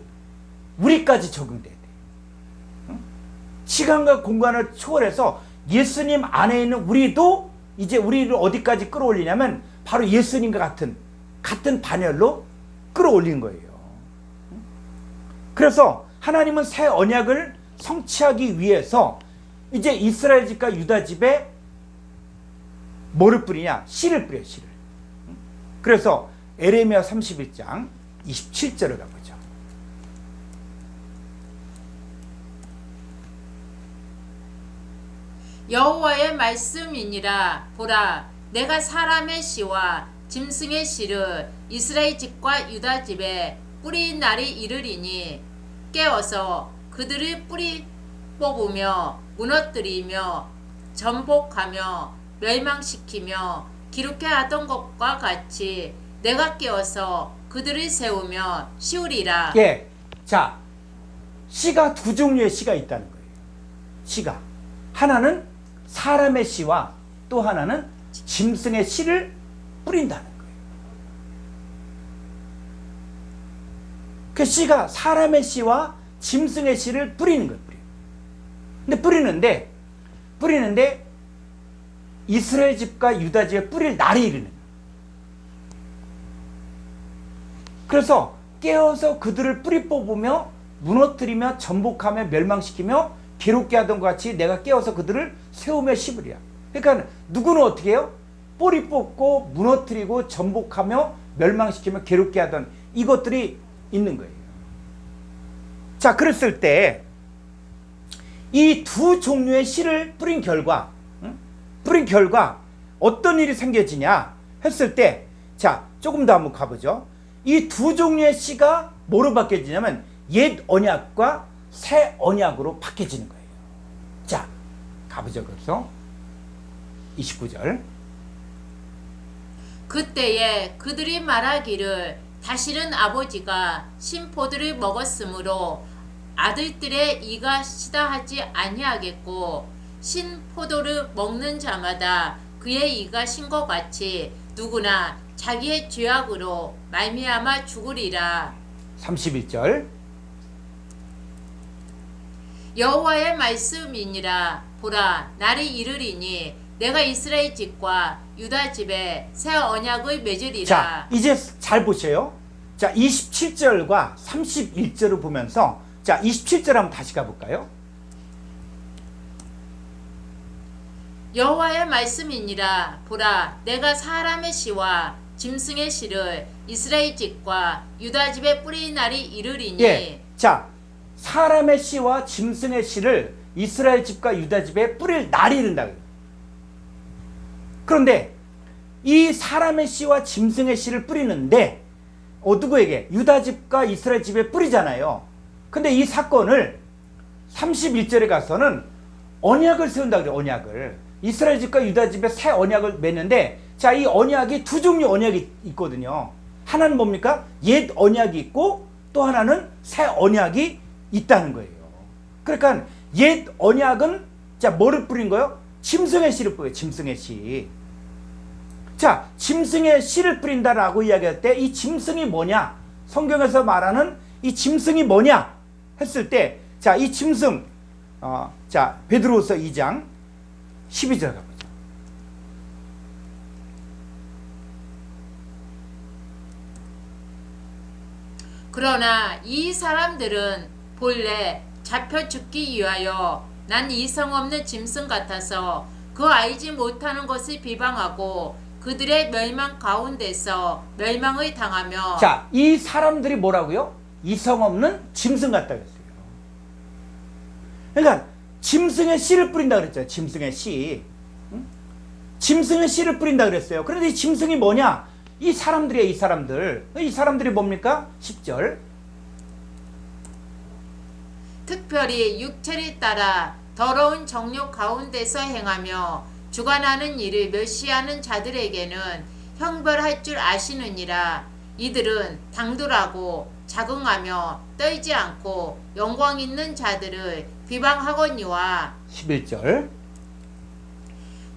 우리까지 적용돼야 돼요. 시간과 공간을 초월해서 예수님 안에 있는 우리도 이제 우리를 어디까지 끌어올리냐면 바로 예수님과 같은 반열로 끌어올린 거예요. 그래서 하나님은 새 언약을 성취하기 위해서 이제 이스라엘 집과 유다 집에 뭐를 뿌리냐? 씨를 뿌려요, 씨를. 그래서 에레미야 31장 27절을 가보죠. 여호와의 말씀이니라. 보라, 내가 사람의 씨와 짐승의 씨를 이스라엘 집과 유다 집에 뿌린 날이 이르리니 깨어서 그들의 뿌리 뽑으며 무너뜨리며 전복하며 멸망시키며 기록해 하던 것과 같이 내가 깨어서 그들을 세우며 씌우리라. 예. 자, 씨가 두 종류의 씨가 있다는 거예요. 씨가. 하나는 사람의 씨와 또 하나는 짐승의 씨를 뿌린다는 거예요. 그 씨가 사람의 씨와 짐승의 씨를 뿌리는 거예요. 근데 뿌리는데 이스라엘 집과 유다 집에 뿌릴 날이 이르는 거예요. 그래서 깨어서 그들을 뿌리 뽑으며 무너뜨리며 전복하며 멸망시키며 괴롭게 하던 것 같이 내가 깨어서 그들을 세우며 씹으리라. 그러니까 누구는 어떻게 해요? 뿌리 뽑고 무너뜨리고 전복하며 멸망시키며 괴롭게 하던 이것들이 있는 거예요. 자, 그랬을 때 이 두 종류의 씨를 뿌린 결과 어떤 일이 생겨지냐 했을 때, 자, 조금 더 한번 가보죠. 이 두 종류의 씨가 뭐로 바뀌어지냐면 옛 언약과 새 언약으로 바뀌어지는 거예요. 자, 가보죠. 그래서 29절. 그때에 그들이 말하기를 다시는 아버지가 신포도를 먹었으므로 아들들의 이가 시다 하지 아니하겠고 신포도를 먹는 자마다 그의 이가 신 것 같이 누구나 자기의 죄악으로 말미암아 죽으리라. 31절. 여호와의 말씀이니라. 보라, 날이 이르리니 내가 이스라엘 집과 유다 집에 새 언약을 맺으리라. 자, 이제 잘 보세요. 자, 27절과 31절을 보면서, 자, 27절 한번 다시 가볼까요? 여호와의 말씀이니라. 보라, 내가 사람의 씨와 짐승의 씨를 이스라엘 집과 유다 집에 뿌린 날이 이르리니. 예. 자, 사람의 씨와 짐승의 씨를 이스라엘 집과 유다 집에 뿌릴 날이 이른다. 그런데 이 사람의 씨와 짐승의 씨를 뿌리는데 누구에게? 유다 집과 이스라엘 집에 뿌리잖아요. 근데 이 사건을 31절에 가서는 언약을 세운다 그래요. 언약을. 이스라엘 집과 유다 집에 새 언약을 맺는데, 자, 이 언약이 두 종류 언약이 있거든요. 하나는 뭡니까? 옛 언약이 있고 또 하나는 새 언약이 있다는 거예요. 그러니까 옛 언약은, 자, 뭐를 뿌린 거예요? 짐승의 씨를 뿌려요. 짐승의 씨. 자, 짐승의 씨를 뿌린다라고 이야기할 때 이 짐승이 뭐냐? 성경에서 말하는 이 짐승이 뭐냐? 했을 때, 자, 이 짐승, 자, 베드로후서 2장 12절 가보죠. 그러나 이 사람들은 본래 잡혀 죽기 위하여 난 이성 없는 짐승 같아서 그 알지 못하는 것을 비방하고 그들의 멸망 가운데서 멸망을 당하며. 자, 이 사람들이 뭐라고요? 이성 없는 짐승 같다 그랬어요. 그러니까 짐승의 씨를 뿌린다 그랬죠. 짐승의 씨. 응? 짐승의 씨를 뿌린다 그랬어요. 그런데 이 짐승이 뭐냐? 이 사람들이에요. 이 사람들. 이 사람들이 뭡니까? 10절. 특별히 육체를 따라 더러운 정욕 가운데서 행하며 주관하는 일을 멸시하는 자들에게는 형벌할 줄 아시느니라. 이들은 당돌하고 자긍하며 떨지 않고 영광 있는 자들을 비방하거니와 11절.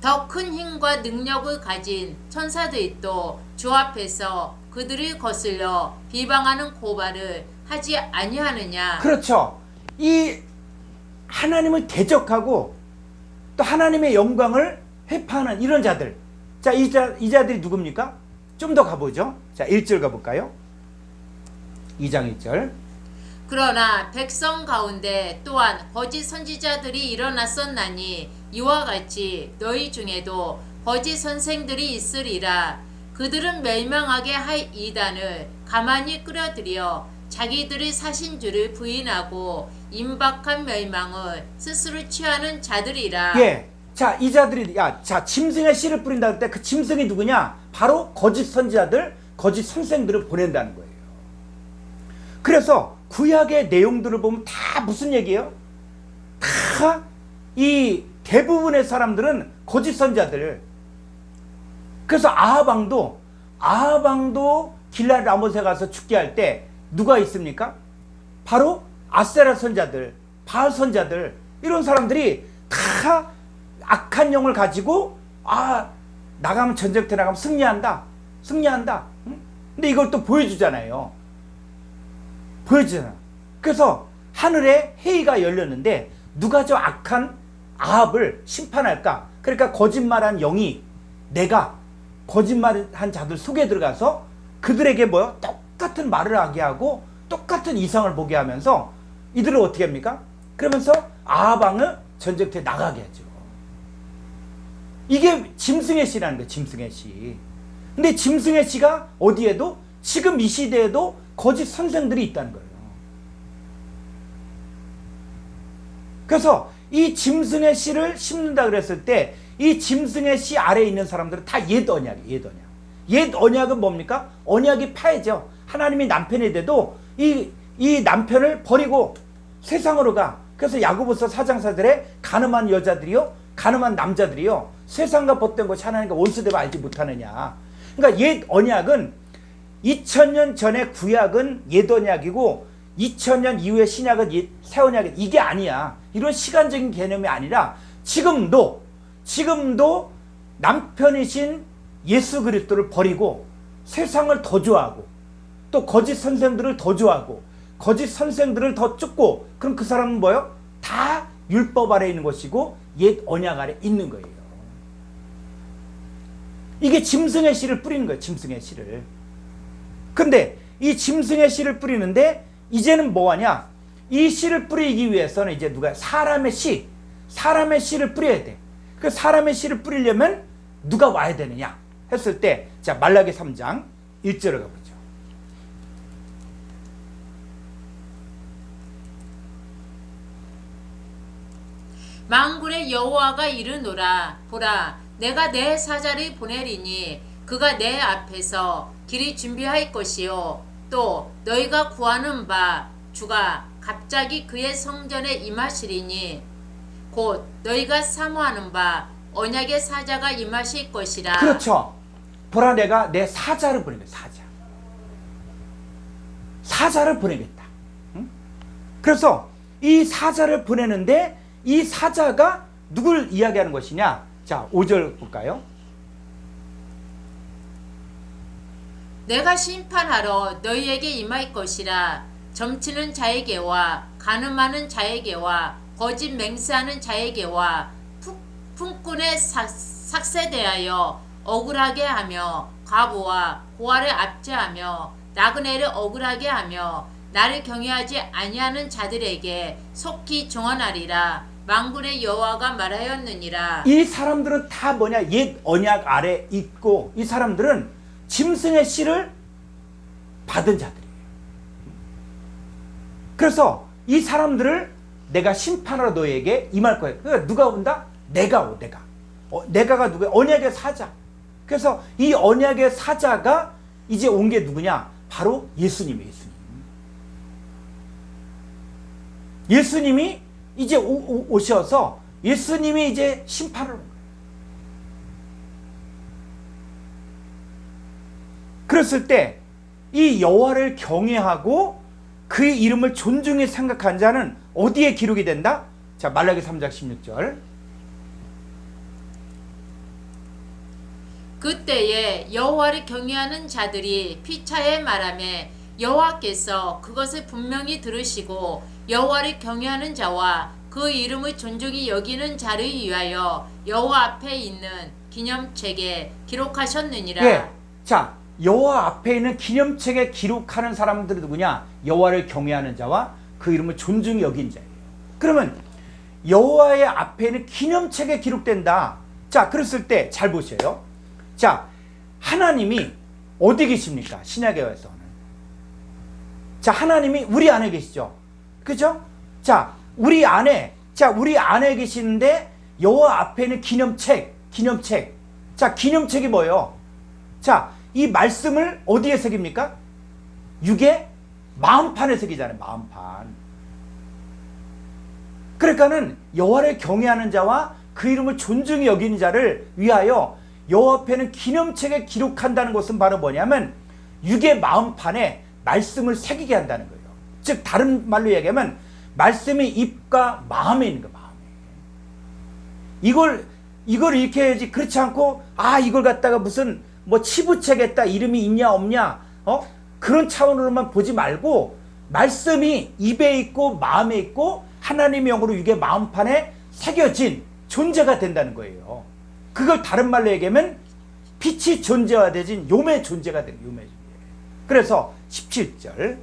더 큰 힘과 능력을 가진 천사들도 주 앞에서 그들을 거슬려 비방하는 고발을 하지 아니하느냐. 그렇죠. 이 하나님을 대적하고 또 하나님의 영광을 회파하는 이런 자들. 자, 이 자들이 누굽니까? 좀 더 가보죠. 자, 1절 가볼까요? 2장 1절. 그러나 백성 가운데 또한 거짓 선지자들이 일어났었나니 이와 같이 너희 중에도 거짓 선생들이 있으리라. 그들은 멸망하게 할 이단을 가만히 끌어들여 자기들의 사신주를 부인하고 임박한 멸망을 스스로 취하는 자들이라. 예. 자, 이 자들이, 자, 짐승의 씨를 뿌린다 할 때 그 짐승이 누구냐? 바로 거짓 선지자들, 거짓 선생들을 보낸다는 거예요. 그래서 구약의 내용들을 보면 다 무슨 얘기예요? 다 이 대부분의 사람들은 거짓 선지자들. 그래서 아하방도 길랄 라못에 가서 죽게 할 때 누가 있습니까? 바로 아세라 선자들, 바알 선자들, 이런 사람들이 다 악한 영을 가지고 나가면 전쟁터 나가면 승리한다. 응? 근데 이걸 또 보여주잖아요. 그래서 하늘에 회의가 열렸는데 누가 저 악한 아합을 심판할까? 그러니까 거짓말한 영이 내가 거짓말한 자들 속에 들어가서 그들에게 뭐요? 똑같은 말을 하게 하고 똑같은 이상을 보게 하면서 이들을 어떻게 합니까? 그러면서 아합 왕을 전쟁터에 나가게 하죠. 이게 짐승의 씨라는 거예요. 짐승의 씨. 근데 짐승의 씨가 어디에도 지금 이 시대에도 거짓 선생들이 있다는 거예요. 그래서 이 짐승의 씨를 심는다 그랬을 때 이 짐승의 씨 아래에 있는 사람들은 다 옛 언약이에요. 옛 언약은 뭡니까? 언약이 파해져. 하나님이 남편이 돼도 이 남편을 버리고 세상으로 가. 그래서 야고보서 4장 4절에 가늠한 여자들이요, 가늠한 남자들이요, 세상과 벗된 것이 하나님과 원수됨을 알지 못하느냐. 그러니까 옛 언약은 2000년 전의 구약은 옛 언약이고 2000년 이후의 신약은 새 언약이 이게 아니야. 이런 시간적인 개념이 아니라 지금도 남편이신 예수 그리스도를 버리고 세상을 더 좋아하고 또 거짓 선생들을 더 좋아하고 거짓 선생들을 더 쫓고 그럼 그 사람은 뭐예요? 다 율법 아래 있는 것이고 옛 언약 아래 있는 거예요. 이게 짐승의 씨를 뿌리는 거예요. 짐승의 씨를. 근데 이 짐승의 씨를 뿌리는데 이제는 뭐하냐? 이 씨를 뿌리기 위해서는 이제 누가 사람의 씨를 뿌려야 돼. 그 사람의 씨를 뿌리려면 누가 와야 되느냐 했을 때, 자, 말라기 3장 1절을 가보죠. 만군의 여호와가 이르노라. 보라, 내가 내 사자를 보내리니 그가 내 앞에서 길이 준비할 것이요, 또 너희가 구하는 바 주가 갑자기 그의 성전에 임하시리니 곧 너희가 사모하는 바 언약의 사자가 임하실 것이라. 그렇죠. 보라, 내가 내 사자를 보내겠다. 사자를 보내겠다. 응? 그래서 이 사자를 보내는데 이 사자가 누굴 이야기하는 것이냐? 자, 5절 볼까요? 내가 심판하러 너희에게 임할 것이라. 점치는 자에게와 간음하는 자에게와 거짓 맹세하는 자에게와 품꾼에 삭세대하여 억울하게 하며 과부와 고아를 압제하며 나그네를 억울하게 하며 나를 경외하지 아니하는 자들에게 속히 정언하리라. 만군의 여호와가 말하였느니라. 이 사람들은 다 뭐냐? 옛 언약 아래 있고 이 사람들은 짐승의 씨를 받은 자들이에요. 그래서 이 사람들을 내가 심판하러 너에게 임할 거예요. 그러니까 누가 온다? 내가. 내가가 누구야? 언약의 사자. 그래서 이 언약의 사자가 이제 온 게 누구냐? 바로 예수님이에요. 예수님. 예수님이 이제 오셔서 예수님이 이제 심판을 온 거예요. 그랬을 때 이 여호와를 경외하고 그의 이름을 존중히 생각한 자는 어디에 기록이 된다? 자, 말라기 3장 16절. 그때에 여호와를 경외하는 자들이 피차에 말하매 여호와께서 그것을 분명히 들으시고 여호와를 경외하는 자와 그 이름을 존중히 여기는 자를 위하여 여호와 앞에 있는 기념책에 기록하셨느니라. 예. 자, 여호와 앞에 있는 기념책에 기록하는 사람들이 누구냐? 여호와를 경외하는 자와 그 이름을 존중히 여긴 자예요. 그러면 여호와의 앞에 있는 기념책에 기록된다. 자, 그랬을 때 잘 보세요. 자, 하나님이 어디 계십니까? 신약에서는. 자, 하나님이 우리 안에 계시죠. 그죠? 자, 우리 안에 계시는데 여호와 앞에 있는 기념책. 자, 기념책이 뭐예요? 자, 이 말씀을 어디에 새깁니까? 육의 마음판에 새기잖아요. 마음판. 그러니까는 여호와를 경외하는 자와 그 이름을 존중히 여기는 자를 위하여 여호와 앞에는 기념책에 기록한다는 것은 바로 뭐냐면 육의 마음판에 말씀을 새기게 한다는 거예요. 즉 다른 말로 얘기하면 말씀이 입과 마음에 있는 거예요. 마음에. 이걸 이렇게 해야지. 그렇지 않고 이걸 갖다가 무슨 뭐 치부책에다 이름이 있냐 없냐 그런 차원으로만 보지 말고 말씀이 입에 있고 마음에 있고 하나님의 영으로 육의 마음판에 새겨진 존재가 된다는 거예요. 그걸 다른 말로 얘기하면 빛이 존재화되진 요매 존재가 되는 요매 존재. 그래서 17절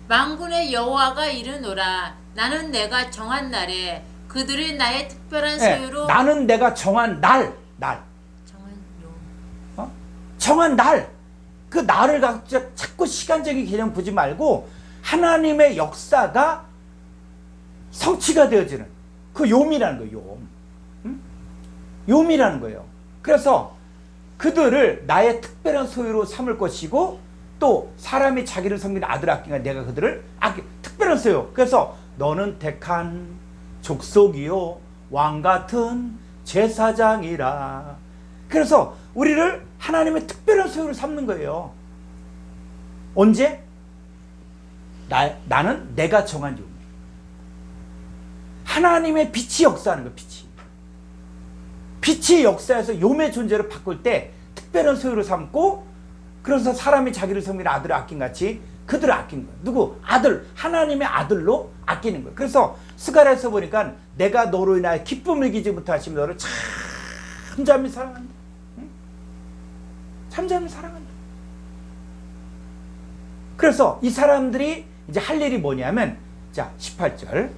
만군의 여호와가 이르노라 나는 내가 정한 날에 그들을 나의 특별한 소유로 나는 내가 정한 날 정한 날 그 날을 자꾸 시간적인 개념 보지 말고 하나님의 역사가 성취가 되어지는 그 요미라는 거예요. 요미라는 거예요. 그래서 그들을 나의 특별한 소유로 삼을 것이고 또 사람이 자기를 섬기는 아들 아끼니까 내가 그들을 특별한 소유. 그래서 너는 택한 족속이요 왕같은 제사장이라. 그래서 우리를 하나님의 특별한 소유를 삼는 거예요. 언제? 나는 내가 정한 요미. 하나님의 빛이 역사하는 거예요. 빛이 역사에서 요매 존재를 바꿀 때 특별한 소유를 삼고 그래서 사람이 자기를 섬기는 아들을 아낀 같이 그들을 아낀 거예요. 누구? 아들. 하나님의 아들로 아끼는 거예요. 그래서 스가랴에서 보니까 내가 너로 인하여 기쁨을 이기지 못하시면 너를 잠잠히 사랑한다. 응? 잠잠히 사랑한다. 그래서 이 사람들이 이제 할 일이 뭐냐면 자 18절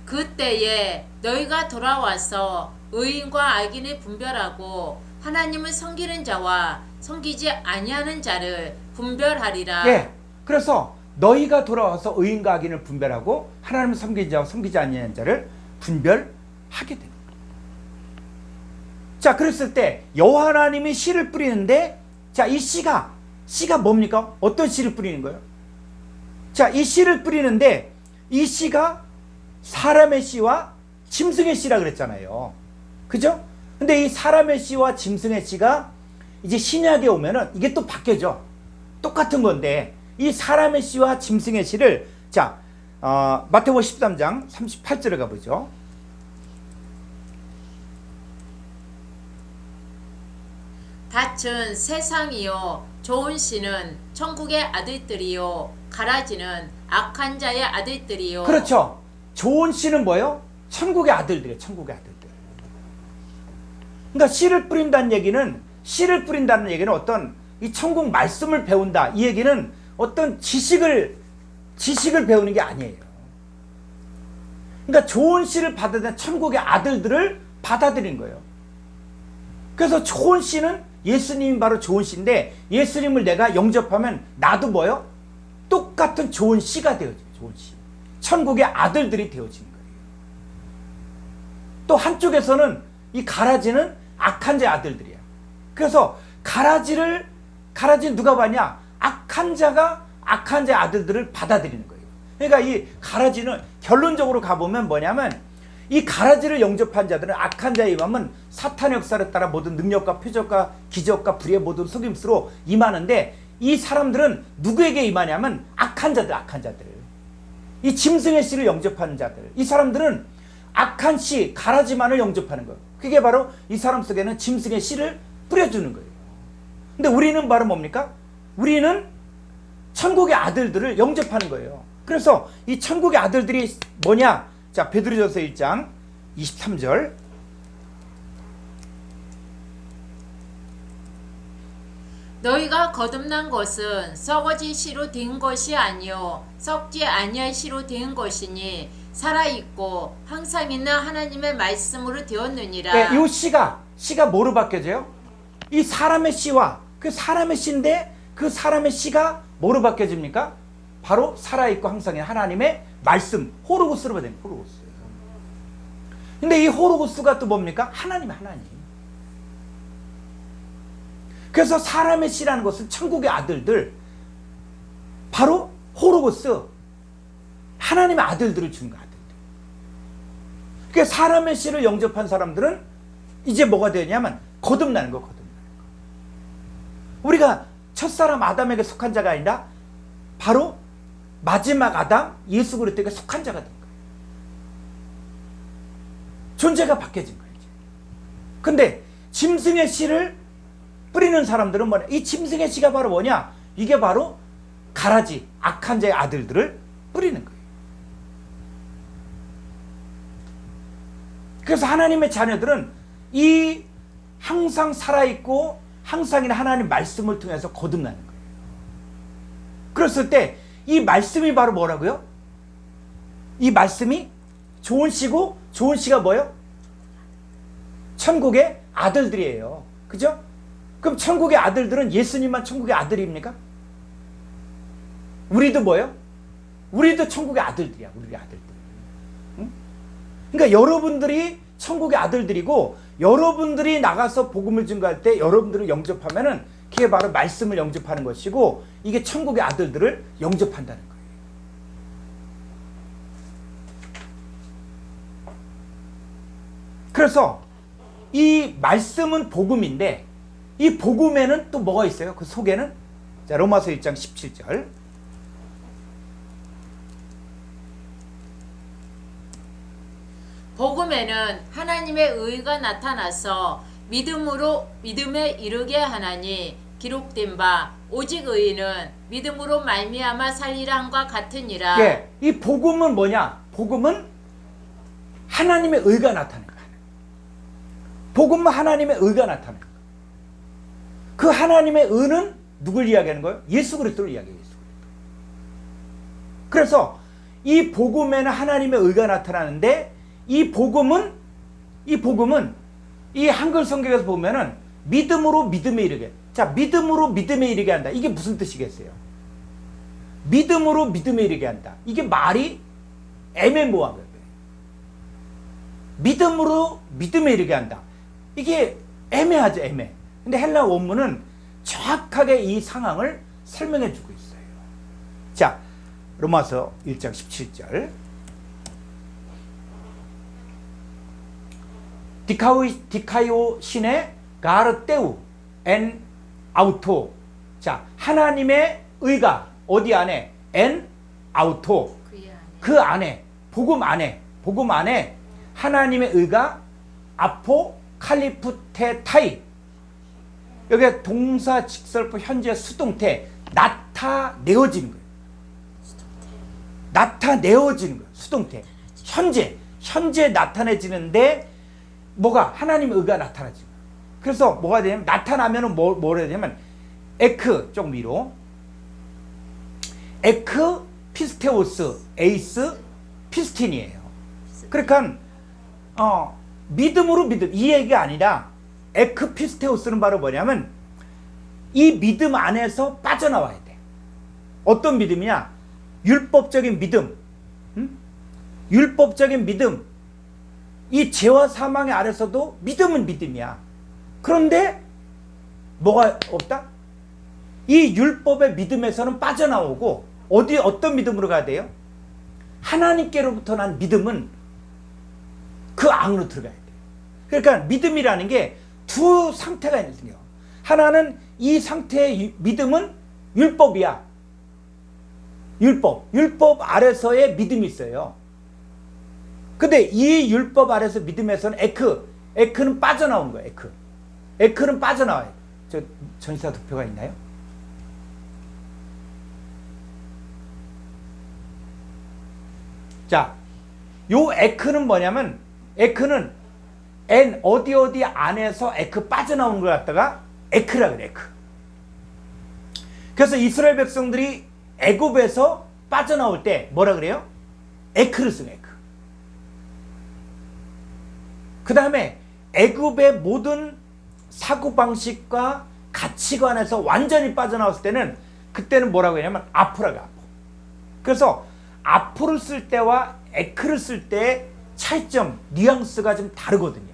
그때에 너희가 돌아와서 의인과 악인을 분별하고 하나님을 섬기는 자와 섬기지 아니하는 자를 분별하리라. 예. 그래서 너희가 돌아와서 의인과 악인을 분별하고 하나님을 섬기는 자와 섬기지 아니하는 자를 분별하게 됩니다. 자, 그랬을 때 여호와 하나님이 씨를 뿌리는데 자, 이 씨가 뭡니까? 어떤 씨를 뿌리는 거예요? 자, 이 씨를 뿌리는데 이 씨가 사람의 씨와 짐승의 씨라 그랬잖아요. 그죠? 근데 이 사람의 씨와 짐승의 씨가 이제 신약에 오면은 이게 또 바뀌어져. 똑같은 건데 이 사람의 씨와 짐승의 씨를 자 마태복음 13장 38절에 가보죠. 닻은 세상이요 좋은 씨는 천국의 아들들이요 가라지는 악한 자의 아들들이요. 그렇죠. 좋은 씨는 뭐예요? 천국의 아들들이에요. 천국의 아들들. 그러니까 씨를 뿌린다는 얘기는 어떤 이 천국 말씀을 배운다. 이 얘기는 어떤 지식을 배우는 게 아니에요. 그러니까 좋은 씨를 받아들인 천국의 아들들을 받아들인 거예요. 그래서 좋은 씨는 예수님이 바로 좋은 씨인데 예수님을 내가 영접하면 나도 뭐요? 똑같은 좋은 씨가 되어져요. 좋은 씨. 천국의 아들들이 되어지는 거예요. 또 한쪽에서는 이 가라지는 악한 자의 아들들이야. 그래서 가라지를 가라지는 누가 받냐? 악한 자가 악한 자의 아들들을 받아들이는 거예요. 그러니까 이 가라지는 결론적으로 가보면 뭐냐면 이 가라지를 영접한 자들은 악한 자의 임함은 사탄의 역사를 따라 모든 능력과 표적과 기적과 불의의 모든 속임수로 임하는데 이 사람들은 누구에게 임하냐면 악한 자들, 악한 자들. 이 짐승의 씨를 영접하는 자들. 이 사람들은 악한 씨, 가라지만을 영접하는 거예요. 그게 바로 이 사람 속에는 짐승의 씨를 뿌려주는 거예요. 근데 우리는 바로 뭡니까? 우리는 천국의 아들들을 영접하는 거예요. 그래서 이 천국의 아들들이 뭐냐? 자, 베드로전서 1장 23절. 너희가 거듭난 것은 썩어진 씨로 된 것이 아니요 썩지 아니할 씨로 된 것이니 살아있고 항상 있는 하나님의 말씀으로 되었느니라. 네, 이 씨가 뭐로 바뀌어져요? 이 사람의 씨와 그 사람의 씨인데 그 사람의 씨가 뭐로 바뀌어집니까? 바로 살아있고 항상 있는 하나님의 말씀, 호로고스로 바뀌어요. 호로고스. 근데 이 호로고스가 또 뭡니까? 하나님. 그래서 사람의 씨라는 것은 천국의 아들들, 바로 호로고스, 하나님의 아들들을 주는 거야. 아들들. 그러니까 사람의 씨를 영접한 사람들은 이제 뭐가 되냐면 거듭나는 거. 우리가 첫사람 아담에게 속한 자가 아니라 바로 마지막 아담 예수 그리스도에게 속한 자가 된 거예요. 존재가 바뀌어진 거예요. 근데 짐승의 씨를 뿌리는 사람들은 뭐냐? 이 짐승의 씨가 바로 뭐냐? 이게 바로 가라지, 악한 자의 아들들을 뿌리는 거예요. 그래서 하나님의 자녀들은 이 항상 살아있고 항상 있는 하나님 말씀을 통해서 거듭나는 거예요. 그랬을 때 이 말씀이 바로 뭐라고요? 이 말씀이 좋은 씨고 좋은 씨가 뭐예요? 천국의 아들들이에요. 그죠? 그럼 천국의 아들들은 예수님만 천국의 아들입니까? 우리도 뭐예요? 우리도 천국의 아들들이야. 우리 아들들. 응? 그러니까 여러분들이 천국의 아들들이고 여러분들이 나가서 복음을 증거할 때 여러분들을 영접하면은 그게 바로 말씀을 영접하는 것이고 이게 천국의 아들들을 영접한다는 거예요. 그래서 이 말씀은 복음인데 이 복음에는 또 뭐가 있어요? 그 속에는 자 로마서 1장 17절 복음에는 하나님의 의가 나타나서 믿음에 이르게 하나니 기록된 바 오직 의인은 믿음으로 말미암아 살리라 함과 같으니라. 예, 이 복음은 뭐냐? 복음은 하나님의 의가 나타나는 거야. 복음은 하나님의 의가 나타나는 거야. 그 하나님의 의는 누굴 이야기하는 거예요? 예수 그리스도를 이야기해요. 예수 그리스도. 그래서 이 복음에는 하나님의 의가 나타나는데 이 복음은 이 한글 성경에서 보면은 믿음으로 믿음에 이르게. 자, 믿음으로 믿음에 이르게 한다. 이게 무슨 뜻이겠어요? 믿음으로 믿음에 이르게 한다. 이게 말이 애매모호한 거예요. 믿음으로 믿음에 이르게 한다. 이게 애매하죠, 애매. 근데 헬라 원문은 정확하게 이 상황을 설명해 주고 있어요. 자, 로마서 1장 17절. 디카이오 신의 가르테우 엔 아우토. 자, 하나님의 의가 어디 안에? 엔 아우토. 그 안에 복음 안에 하나님의 의가 아포칼리프테타이. 여기 동사 직설부 현재 수동태 나타내어지는 거예요. 나타내어지는 거예요. 수동태. 현재 나타내지는데 뭐가? 하나님의 의가 나타나지. 그래서 뭐가 되냐면 나타나면은 뭐라 해야 되냐면 에크 좀 위로 에크 피스테오스 에이스 피스틴이에요. 그러니까 믿음으로 믿음 이 얘기가 아니라 에크 피스테오스는 바로 뭐냐면 이 믿음 안에서 빠져나와야 돼. 어떤 믿음이냐? 율법적인 믿음. 율법적인 믿음. 이 죄와 사망의 아래서도 믿음은 믿음이야. 그런데 뭐가 없다? 이 율법의 믿음에서는 빠져나오고 어떤 믿음으로 가야 돼요? 하나님께로부터 난 믿음은 그 안으로 들어가야 돼요. 그러니까 믿음이라는 게 두 상태가 있거든요. 하나는 이 상태의 믿음은 율법이야. 율법 아래서의 믿음이 있어요. 근데 이 율법 아래서 믿음에서는 에크는 빠져나오는 거예요. 에크는 빠져나와요. 저 전시사 도표가 있나요? 자, 요 에크는 뭐냐면, 에크는 어디 안에서 에크 빠져나오는 걸 갖다가 에크라 그래, 에크. 그래서 이스라엘 백성들이 애굽에서 빠져나올 때 뭐라 그래요? 에크를 쓰는 에크. 그 다음에 애굽의 모든 사고방식과 가치관에서 완전히 빠져나왔을 때는 그때는 뭐라고 하냐면 아프라가 아프. 그래서 아프를 쓸 때와 에크를 쓸 때의 차이점, 뉘앙스가 좀 다르거든요.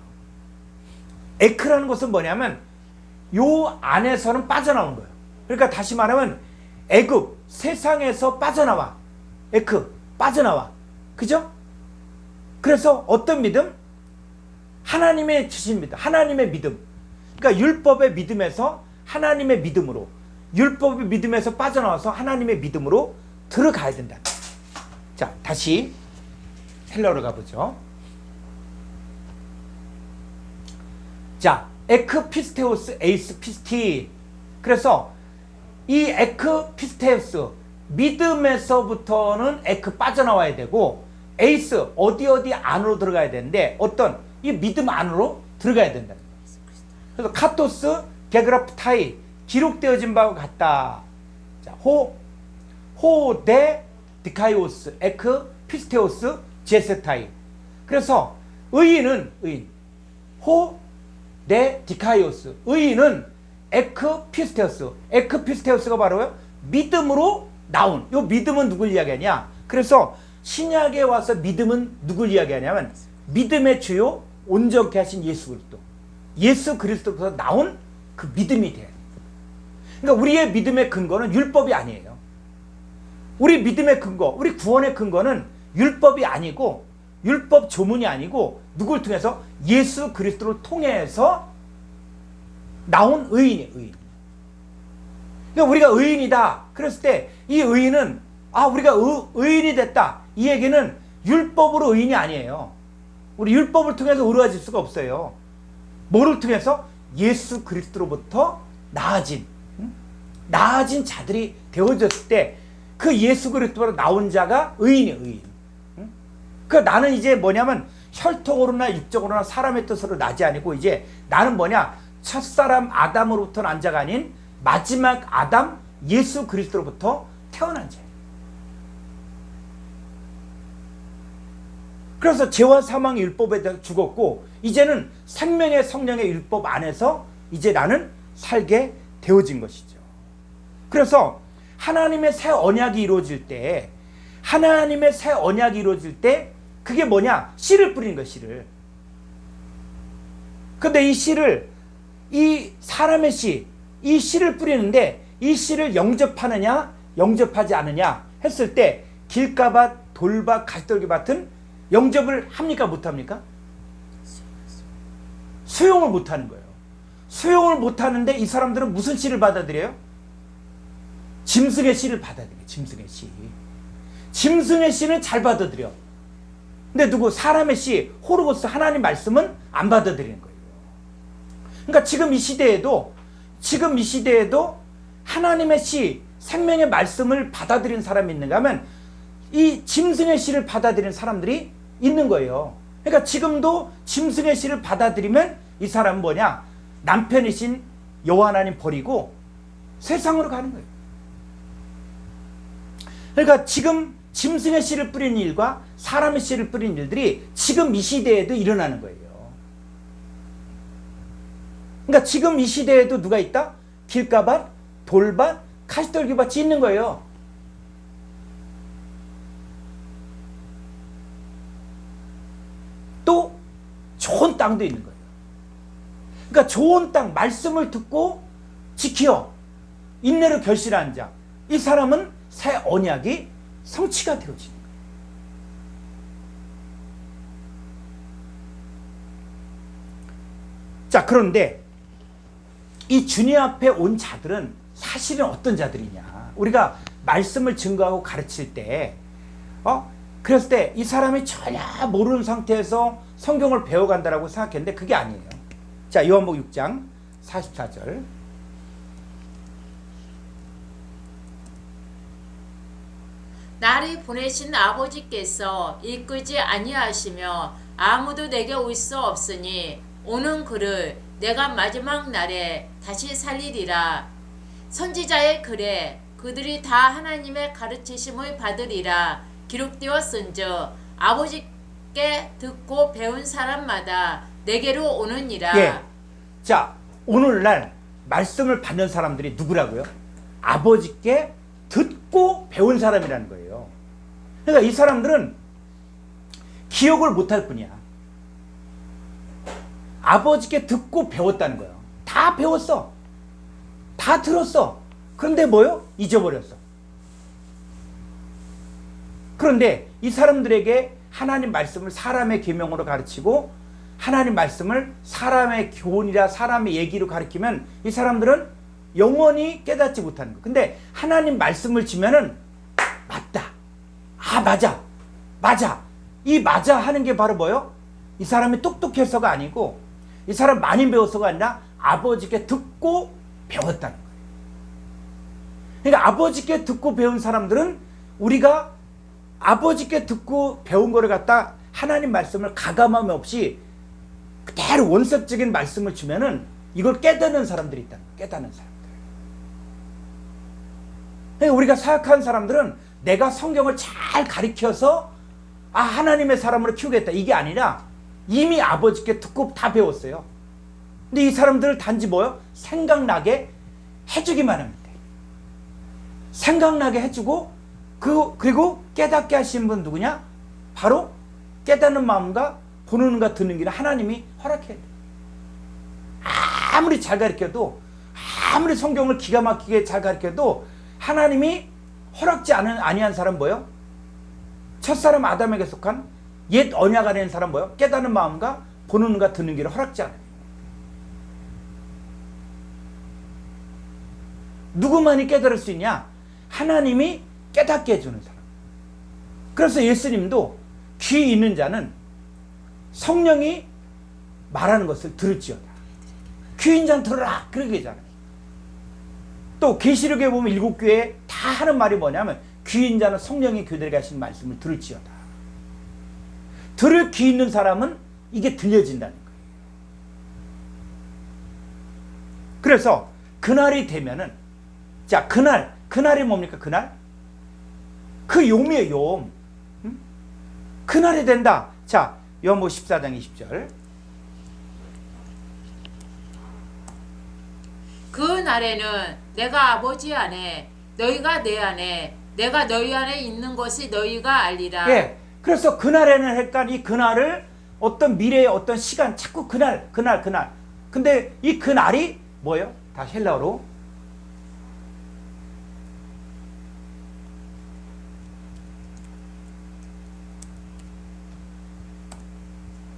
에크라는 것은 뭐냐면 요 안에서는 빠져나온 거예요. 그러니까 다시 말하면 애굽, 세상에서 빠져나와. 에크, 빠져나와. 그죠? 그래서 어떤 믿음? 하나님의 주신 믿음, 하나님의 믿음. 그러니까 율법의 믿음에서 하나님의 믿음으로, 율법의 믿음에서 빠져나와서 하나님의 믿음으로 들어가야 된다. 자, 다시 헬러로 가보죠. 자, 에크 피스테오스 에이스 피스티. 그래서 이 에크 피스테오스, 믿음에서부터는 에크 빠져나와야 되고, 에이스 어디 안으로 들어가야 되는데, 어떤 이 믿음 안으로 들어가야 된다. 그래서 카토스 게그라프타이, 기록되어진 바와 같다. 자, 호데 디카이오스 에크 피스테오스 제세타이. 그래서 의인은 호데 디카이오스, 의인은 에크 피스테오스가 바로 믿음으로 나온. 요 믿음은 누굴 이야기하냐? 그래서 신약에 와서 믿음은 누굴 이야기하냐면 믿음의 주요 온전케 하신 예수 그리스도로부터 나온 그 믿음이 돼요. 그러니까 우리의 믿음의 근거는 율법이 아니에요. 우리 믿음의 근거, 우리 구원의 근거는 율법이 아니고, 율법 조문이 아니고, 누굴 통해서? 예수 그리스도를 통해서 나온 의인이에요, 의인. 그러니까 우리가 의인이다 그랬을 때 이 의인은 우리가 의인이 됐다, 이 얘기는 율법으로 의인이 아니에요. 우리 율법을 통해서 의로워질 수가 없어요. 뭐를 통해서? 예수 그리스도로부터 나아진 자들이 되어졌을 때 그 예수 그리스도로 나온 자가 의인이에요, 의인. 그러니까 나는 이제 뭐냐면 혈통으로나 육적으로나 사람의 뜻으로 나지 아니고, 이제 나는 뭐냐? 첫사람 아담으로부터 난 자가 아닌 마지막 아담 예수 그리스도로부터 태어난 자예요. 그래서 죄와 사망의 율법에 대해서 죽었고, 이제는 생명의 성령의 율법 안에서 이제 나는 살게 되어진 것이죠. 그래서 하나님의 새 언약이 이루어질 때, 그게 뭐냐? 씨를 뿌리는 거예요, 씨를. 근데 이 씨를, 이 사람의 씨, 이 씨를 뿌리는데, 이 씨를 영접하느냐 영접하지 않느냐 했을 때, 길가밭, 돌밭, 가시떨기밭은 영접을 합니까, 못합니까? 수용을 못하는 거예요. 수용을 못하는데 이 사람들은 무슨 씨를 받아들여요? 짐승의 씨를 받아들여요. 짐승의 씨는 잘 받아들여. 근데 사람의 씨, 호르고스, 하나님 말씀은 안 받아들이는 거예요. 그러니까 지금 이 시대에도 하나님의 씨, 생명의 말씀을 받아들이는 사람이 있는가 하면 이 짐승의 씨를 받아들이는 사람들이 있는 거예요. 그러니까 지금도 짐승의 씨를 받아들이면 이 사람은 뭐냐? 남편이신 여호와 하나님 버리고 세상으로 가는 거예요. 그러니까 지금 짐승의 씨를 뿌리는 일과 사람의 씨를 뿌리는 일들이 지금 이 시대에도 일어나는 거예요. 그러니까 지금 이 시대에도 누가 있다? 길가밭, 돌밭, 가시떨기밭이 있는 거예요. 또 좋은 땅도 있는 거예요. 그러니까 좋은 땅, 말씀을 듣고 지켜. 인내로 결실한 자, 이 사람은 새 언약이 성취가 되어지는 거예요. 자, 그런데 이 주님 앞에 온 자들은 사실은 어떤 자들이냐? 우리가 말씀을 증거하고 가르칠 때, 그랬을 때 이 사람이 전혀 모르는 상태에서 성경을 배워간다라고 생각했는데 그게 아니에요. 자, 요한복음 6장 44절. 나를 보내신 아버지께서 이끌지 아니하시며 아무도 내게 올 수 없으니 오는 그를 내가 마지막 날에 다시 살리리라. 선지자의 글에 그들이 다 하나님의 가르치심을 받으리라 기록되었은즉 아버지께 듣고 배운 사람마다 내게로 오느니라. 예. 자, 오늘날 말씀을 받는 사람들이 누구라고요? 아버지께 듣고 배운 사람이라는 거예요. 그러니까 이 사람들은 기억을 못할 뿐이야. 아버지께 듣고 배웠다는 거예요. 다 배웠어. 다 들었어. 그런데 뭐요? 잊어버렸어. 그런데 이 사람들에게 하나님 말씀을 사람의 계명으로 가르치고 하나님 말씀을 사람의 교훈이라 사람의 얘기로 가르치면 이 사람들은 영원히 깨닫지 못하는 거예요. 근데 하나님 말씀을 지면은 맞다. 아, 맞아. 맞아. 이 맞아 하는 게 바로 뭐요? 이 사람이 똑똑해서가 아니고 이 사람 많이 배워서가 아니라 아버지께 듣고 배웠다는 거예요. 그러니까 아버지께 듣고 배운 사람들은 우리가 아버지께 듣고 배운 거를 갖다 하나님 말씀을 가감함 없이 그대로 원섭적인 말씀을 주면은 이걸 깨닫는 사람들이 있다는 거예요. 깨닫는 사람들. 그러니까 우리가 사역하는 사람들은 내가 성경을 잘 가르쳐서 하나님의 사람으로 키우겠다 이게 아니라 이미 아버지께 듣고 다 배웠어요. 근데 이 사람들을 단지 뭐요? 생각나게 해주기만 하면 돼. 생각나게 해주고 그리고 깨닫게 하시는 분 누구냐? 바로 깨닫는 마음과 보는 눈과 듣는 길을 하나님이 허락해야 돼. 아무리 잘 가르쳐도 아무리 성경을 기가 막히게 잘 가르쳐도 하나님이 허락지 아니한 사람 뭐예요? 첫사람 아담에게 속한 옛 언약 안에 있는 사람 뭐예요? 깨닫는 마음과 보는 눈과 듣는 길을 허락지 않아요. 누구만이 깨달을 수 있냐? 하나님이 깨닫게 해주는 사람. 그래서 예수님도 귀 있는 자는 성령이 말하는 것을 들을지어다. 귀 있는 자는 들으라. 그렇게 하잖아요. 또 계시록에 보면 7교회 다 하는 말이 뭐냐면 귀 있는 자는 성령이 그들에게 하신 말씀을 들을지어다. 들을 귀 있는 사람은 이게 들려진다는 거예요. 그래서 그날이 되면은 자, 그날이 뭡니까? 그날? 그 용이에요, 용. 응? 그날이 된다. 자, 요한복음 14장 20절. 그 날에는 내가 아버지 안에 너희가 내 안에 내가 너희 안에 있는 것이 너희가 알리라. 예. 그래서 그날에는 했까 이 그날을 어떤 미래의 어떤 시간 자꾸 그날. 근데 이 그날이 뭐예요? 다 헬라어로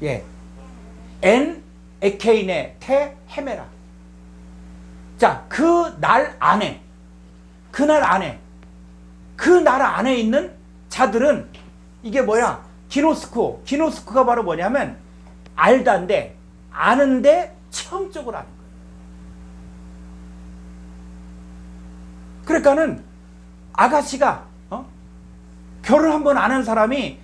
예. 엔 에케이네 테 헤메라. 자, 그 날 안에 그 나라 안에 있는 자들은 이게 뭐야? 기노스코가 바로 뭐냐면 알다인데 아는데 체험적으로 아는 거예요. 그러니까는 아가씨가 결혼 한 번 안 한 사람이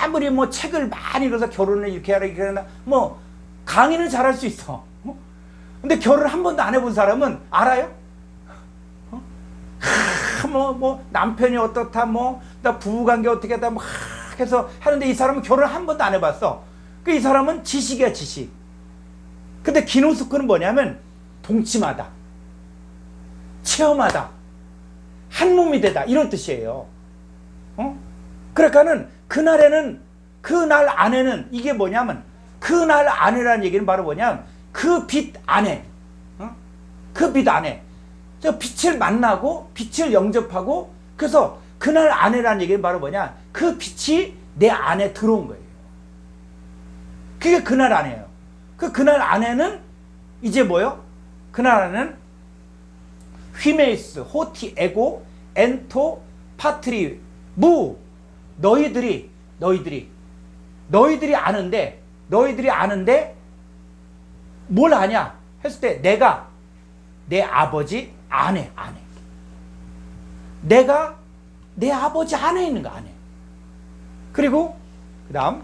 아무리 뭐 책을 많이 읽어서 결혼을 이렇게 하라 이렇게 하나 뭐 강의는 잘할 수 있어. 근데 결혼 한 번도 안 해본 사람은 알아요? 뭐 남편이 어떻다 나 부부관계 어떻게 하다 해서 하는데 이 사람은 결혼 한 번도 안 해봤어. 그 이 사람은 지식이야, 지식. 근데 기노스코는 뭐냐면 동침하다, 체험하다, 한 몸이 되다 이런 뜻이에요. 그러니까는 그날에는 그날 안에는 이게 뭐냐면 그날 안에라는 얘기는 바로 뭐냐면 그 빛 안에 그 빛 안에 저 빛을 만나고 빛을 영접하고 그래서 그날 안에라는 얘기는 바로 뭐냐? 그 빛이 내 안에 들어온 거예요. 그게 그날 안에예요. 그날 안에는 이제 뭐요? 그날 안에는 휘메이스, 호티, 에고, 엔토, 파트리, 무 너희들이 아는데 뭘 아냐 했을 때 내가 내 아버지 안에 내가 내 아버지 안에 있는 거 안에. 그리고 그 다음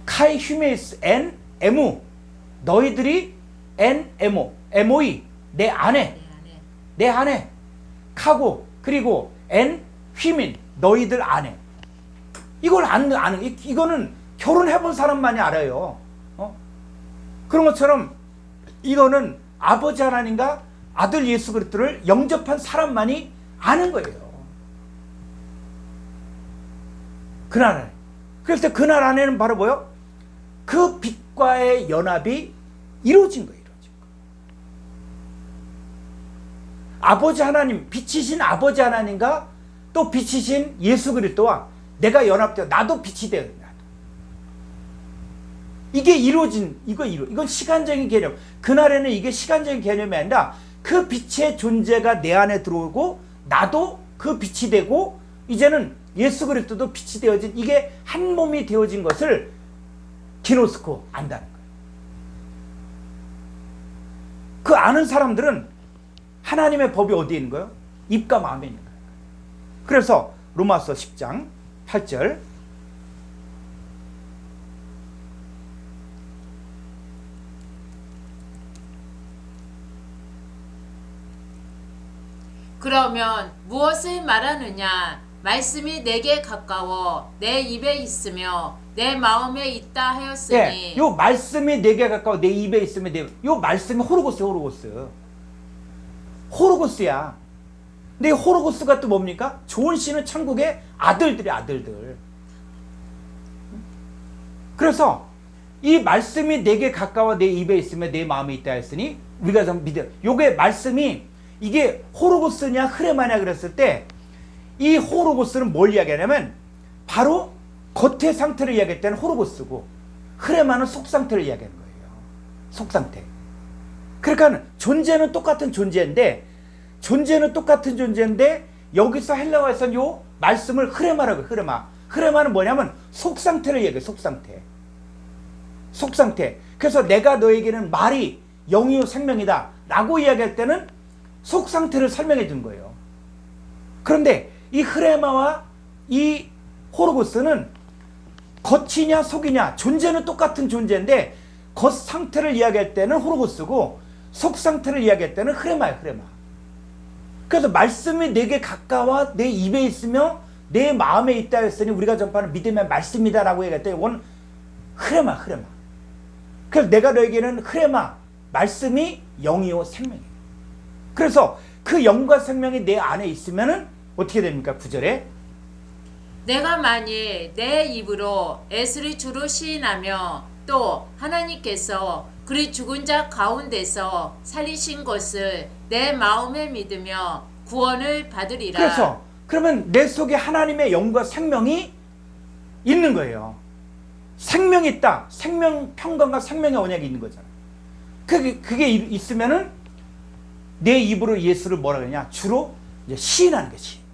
카이 휴메이스 엔 에무 너희들이 엔 에모 에모이 내 안에 카고 그리고 엔 휘민 너희들 안에. 이걸 아는 이거는 결혼해본 사람만이 알아요. 그런 것처럼 이거는 아버지 하나님과 아들 예수 그리스도를 영접한 사람만이 아는 거예요. 그날 안에. 그래서 그날 안에는 바로 뭐요? 그 빛과의 연합이 이루어진 거예요. 아버지 하나님, 빛이신 아버지 하나님과 또 빛이신 예수 그리스도와 내가 연합되어 나도 빛이 되어 나도. 이게 이루어진 이건 시간적인 개념. 그날에는 이게 시간적인 개념이 아니라 그 빛의 존재가 내 안에 들어오고 나도 그 빛이 되고 이제는 예수 그리스도도 빛이 되어진 이게 한 몸이 되어진 것을 기노스코 안다는 거예요. 그 아는 사람들은 하나님의 법이 어디에 있는 거예요? 입과 마음에 있는 거예요. 그래서 로마서 10장 8절 그러면 무엇을 말하느냐? 말씀이 내게 가까워 내 입에 있으며 내 마음에 있다 하였으니. 예, 요 말씀이 내게 가까워 내 입에 있으면 요 말씀이 호로고스야. 근데 이 호로고스가 또 뭡니까? 좋은 씨는 천국의 아들들. 그래서 이 말씀이 내게 가까워 내 입에 있으면 내 마음에 있다 했으니 우리가 좀 믿어. 요게 말씀이 이게 호로고스냐 흐레마냐 그랬을 때 이 호로고스는 뭘 이야기하냐면 바로 겉의 상태를 이야기할 때는 호로고스고 흐레마는 속 상태를 이야기하는 거예요. 속 상태. 그러니까 존재는 똑같은 존재인데 여기서 헬라어에서는 요 말씀을 흐레마라고 해요. 흐레마는 뭐냐면 속 상태를 얘기해요. 속 상태. 그래서 내가 너에게는 말이 영이요 생명이다 라고 이야기할 때는 속 상태를 설명해 준 거예요. 그런데 이 흐레마와 이 호로고스는 겉이냐 속이냐 존재는 똑같은 존재인데 겉 상태를 이야기할 때는 호로고스고 속 상태를 이야기할 때는 흐레마예요. 그래서 말씀이 내게 가까워 내 입에 있으며 내 마음에 있다 했으니 우리가 전파하는 믿음의 말씀이다 라고 얘기할 때 이건 흐레마. 그래서 내가 너에게는 흐레마 말씀이 영이요 생명이에요. 그래서 그 영과 생명이 내 안에 있으면은 어떻게 됩니까? 9절에 내가 만일 내 입으로 예수를 주로 시인하며 또 하나님께서 그리 죽은 자 가운데서 살리신 것을 내 마음에 믿으며 구원을 받으리라. 그래서 그러면 내 속에 하나님의 영과 생명이 있는 거예요. 생명이 있다. 생명 평강과 생명의 언약이 있는 거잖아요. 그게 있으면은 내 입으로 예수를 뭐라 그러냐? 주로 이제 시인하는 거지.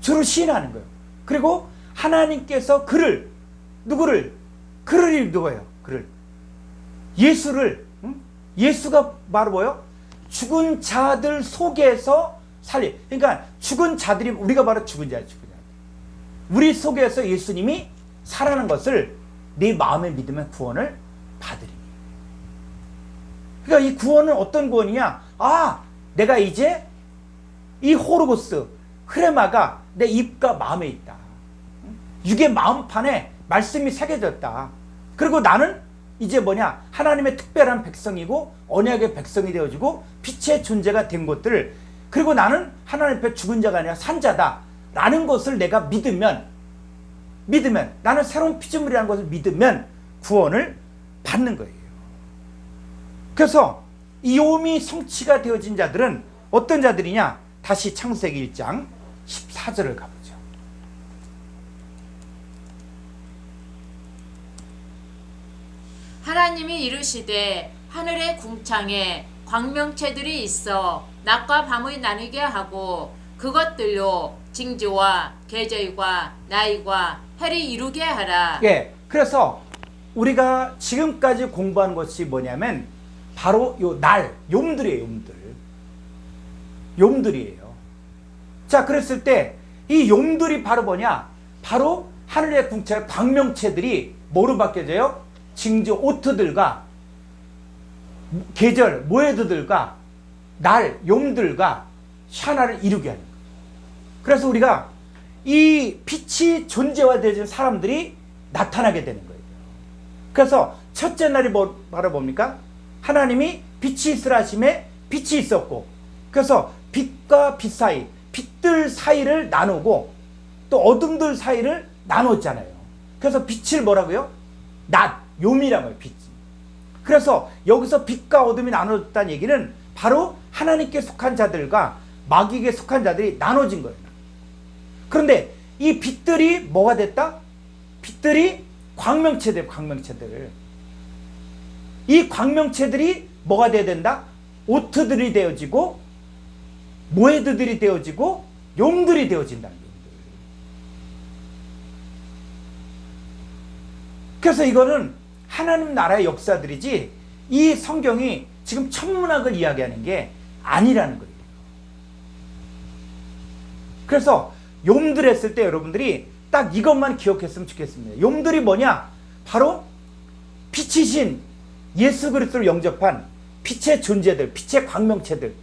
주로 시인하는 거예요. 그리고 하나님께서 그를 누구예요? 그를 예수를 예수가 바로 뭐예요? 죽은 자들 속에서 그러니까 죽은 자들이 우리가 바로 죽은 자예요. 우리 속에서 예수님이 살아난 것을 내 마음에 믿으면 구원을 받으리니. 그러니까 이 구원은 어떤 구원이냐? 내가 이제 이 호로고스 흐레마가 내 입과 마음에 있다. 육의 마음판에 말씀이 새겨졌다. 그리고 나는 이제 뭐냐? 하나님의 특별한 백성이고 언약의 백성이 되어지고 빛의 존재가 된 것들을 그리고 나는 하나님 앞에 죽은 자가 아니라 산 자다 라는 것을 내가 믿으면 나는 새로운 피조물이라는 것을 믿으면 구원을 받는 거예요. 그래서 이 욤이 성취가 되어진 자들은 어떤 자들이냐? 다시 창세기 1장 14절을 가보죠. 하나님이 이르시되 하늘의 궁창에 광명체들이 있어 낮과 밤을 나누게 하고 그것들로 징조와 계절과 나이와 해를 이루게 하라. 예, 그래서 우리가 지금까지 공부한 것이 뭐냐면 바로 요 날, 욤들이에요. 욤들이에요. 자, 그랬을 때 이 욤들이 바로 뭐냐? 바로 하늘의 궁창의 광명체들이 뭐로 바뀌어져요? 징조 오트들과 계절 모에드들과 날 욤들과 샤나를 이루게 하는 거예요. 그래서 우리가 이 빛이 존재화되어진 사람들이 나타나게 되는 거예요. 그래서 첫째 날이 바로 뭡니까? 하나님이 빛이 있으라 하심에 빛이 있었고, 그래서 빛과 빛 사이, 빛들 사이를 나누고 또 어둠들 사이를 나눴잖아요. 그래서 빛을 뭐라고요? 낮, 욤이라고요. 빛. 그래서 여기서 빛과 어둠이 나눠졌다는 얘기는 바로 하나님께 속한 자들과 마귀에게 속한 자들이 나눠진 거예요. 그런데 이 빛들이 뭐가 됐다? 빛들이 광명체들. 이 광명체들이 뭐가 돼야 된다? 오트들이 되어지고 모에드들이 되어지고 욤들이 되어진다는 거예요. 그래서 이거는 하나님 나라의 역사들이지 이 성경이 지금 천문학을 이야기하는 게 아니라는 거예요. 그래서 욤들 했을 때 여러분들이 딱 이것만 기억했으면 좋겠습니다. 욤들이 뭐냐? 바로 빛이신 예수 그리스도를 영접한 빛의 존재들, 빛의 광명체들,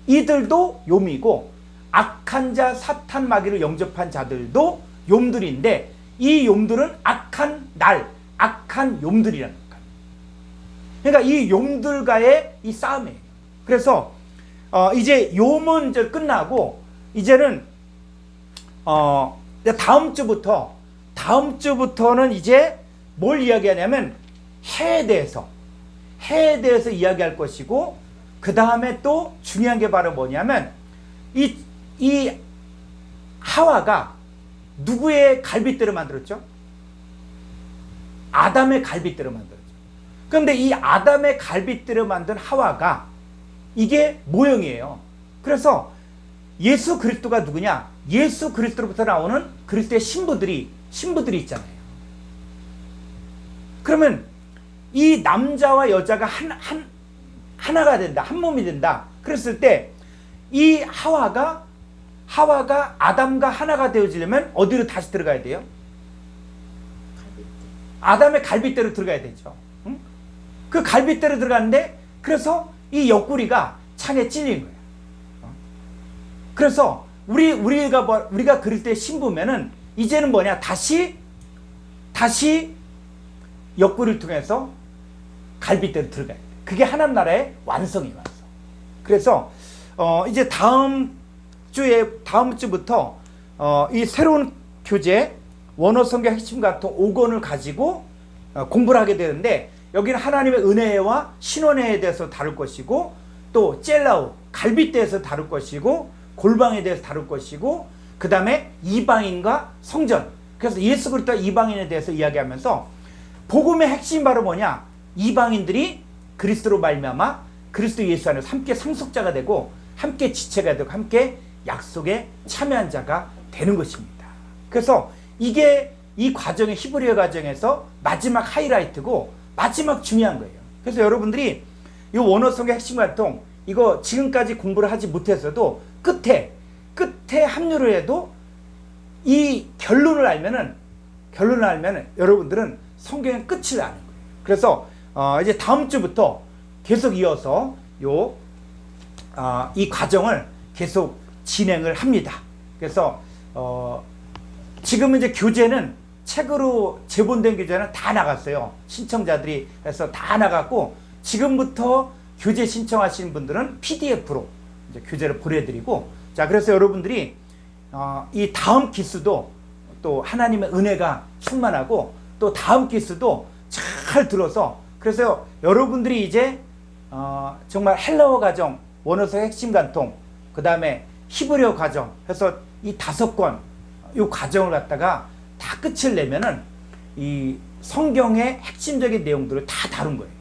이들도 욤이고 악한 자 사탄 마귀를 영접한 자들도 욤들인데 이 욤들은 악한 날, 악한 욤들이라는 거예요. 그러니까 이 욤들과의 이 싸움이에요. 그래서 이제 욤은 이제 끝나고 이제는 다음 주부터는 이제 뭘 이야기하냐면 해에 대해서 이야기할 것이고, 그 다음에 또 중요한 게 바로 뭐냐면 이 하와가 누구의 갈빗대로 만들었죠? 아담의 갈빗대로 만들었죠. 그런데 이 아담의 갈빗대로 만든 하와가 이게 모형이에요. 그래서 예수 그리스도가 누구냐? 예수 그리스도로부터 나오는 그리스도의 신부들이 있잖아요. 그러면 이 남자와 여자가 하나가 된다. 한 몸이 된다. 그랬을 때 이 하와가 아담과 하나가 되어지려면 어디로 다시 들어가야 돼요? 아담의 갈빗대로 들어가야 되죠. 응? 그 갈빗대로 들어가는데, 그래서 이 옆구리가 창에 찔린 거예요. 그래서 우리가 그리스도의 신부면은 이제는 뭐냐? 다시 옆구리를 통해서 갈빗대로 들어가야 돼요. 그게 하나님 나라의 완성. 그래서 이제 다음 주부터 이 새로운 교재 원어성경 핵심 같은 5권을 가지고 공부를 하게 되는데, 여기는 하나님의 은혜와 신원에 대해서 다룰 것이고, 또 젤라우 갈빗대에서 다룰 것이고, 골방에 대해서 다룰 것이고, 그 다음에 이방인과 성전, 그래서 예수 그리스도 이방인에 대해서 이야기하면서 복음의 핵심이 바로 뭐냐? 이방인들이 그리스도로 말미암아 그리스도 예수 안에서 함께 상속자가 되고 함께 지체가 되고 함께 약속에 참여한 자가 되는 것입니다. 그래서 이게 이 과정의 히브리어 과정에서 마지막 하이라이트고 마지막 중요한 거예요. 그래서 여러분들이 이 원어성의 핵심 관통 이거 지금까지 공부를 하지 못해서도 끝에 합류를 해도 이 결론을 알면은 여러분들은 성경의 끝을 아는 거예요. 그래서 이제 다음 주부터 계속 이어서 이 과정을 계속 진행을 합니다. 그래서 지금 이제 교재는 책으로 제본된 교재는 다 나갔어요. 신청자들이 해서 다 나갔고, 지금부터 교재 신청하시는 분들은 PDF로 이제 교재를 보내드리고, 자, 그래서 여러분들이 이 다음 기수도 또 하나님의 은혜가 충만하고 또 다음 기수도 잘 들어서, 그래서 여러분들이 이제 정말 헬라어 가정, 원어서 핵심 관통, 그 다음에 히브리어 가정 해서 이 5권, 이 과정을 갖다가 다 끝을 내면은 이 성경의 핵심적인 내용들을 다 다룬 거예요.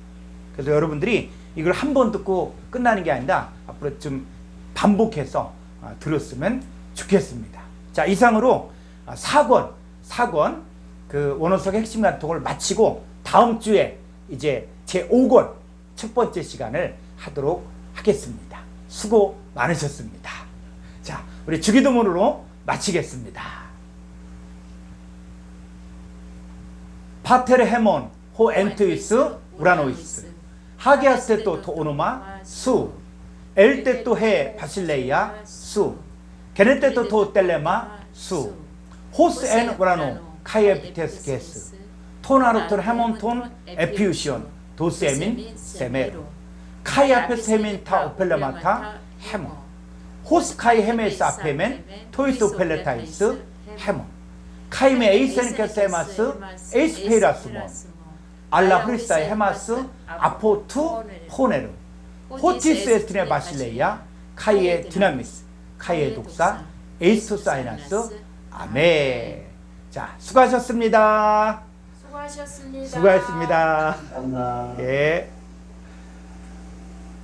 그래서 여러분들이 이걸 한 번 듣고 끝나는 게 아니라 앞으로 좀 반복해서 들었으면 좋겠습니다. 자, 이상으로 4권 그 원어석 핵심 관통을 마치고 다음 주에 이제 제 5권 첫 번째 시간을 하도록 하겠습니다. 수고 많으셨습니다. 자, 우리 주기도문으로 마치겠습니다. 파테르 헤몬 호 엔트위스 우라노이스 하게아스테토 토오노마 수 엘테토 헤 바실레이아 수 게네테토 토 텔레마 수 호스 엔 우라노 카이에피테스 게스 토나루톤 헤몬톤 에피우시온 도세민 세메로 카이아페 세민 타 오펠레마타 헤몬 호스카이 헤메스 아페멘 토이스 오펠레타이스 헤몬 카이메 에이센케 세마스 에이스페이라스몬 알라 프리사이 헤마스 아포투 포네르 호티스 에스트네 바실레이아 카이에 디나미스 카이에 독사 에이스토사이나스 아멘. 자, 수고하셨습니다. 수고하셨습니다. 수고하셨습니다. 감사합니다. 예.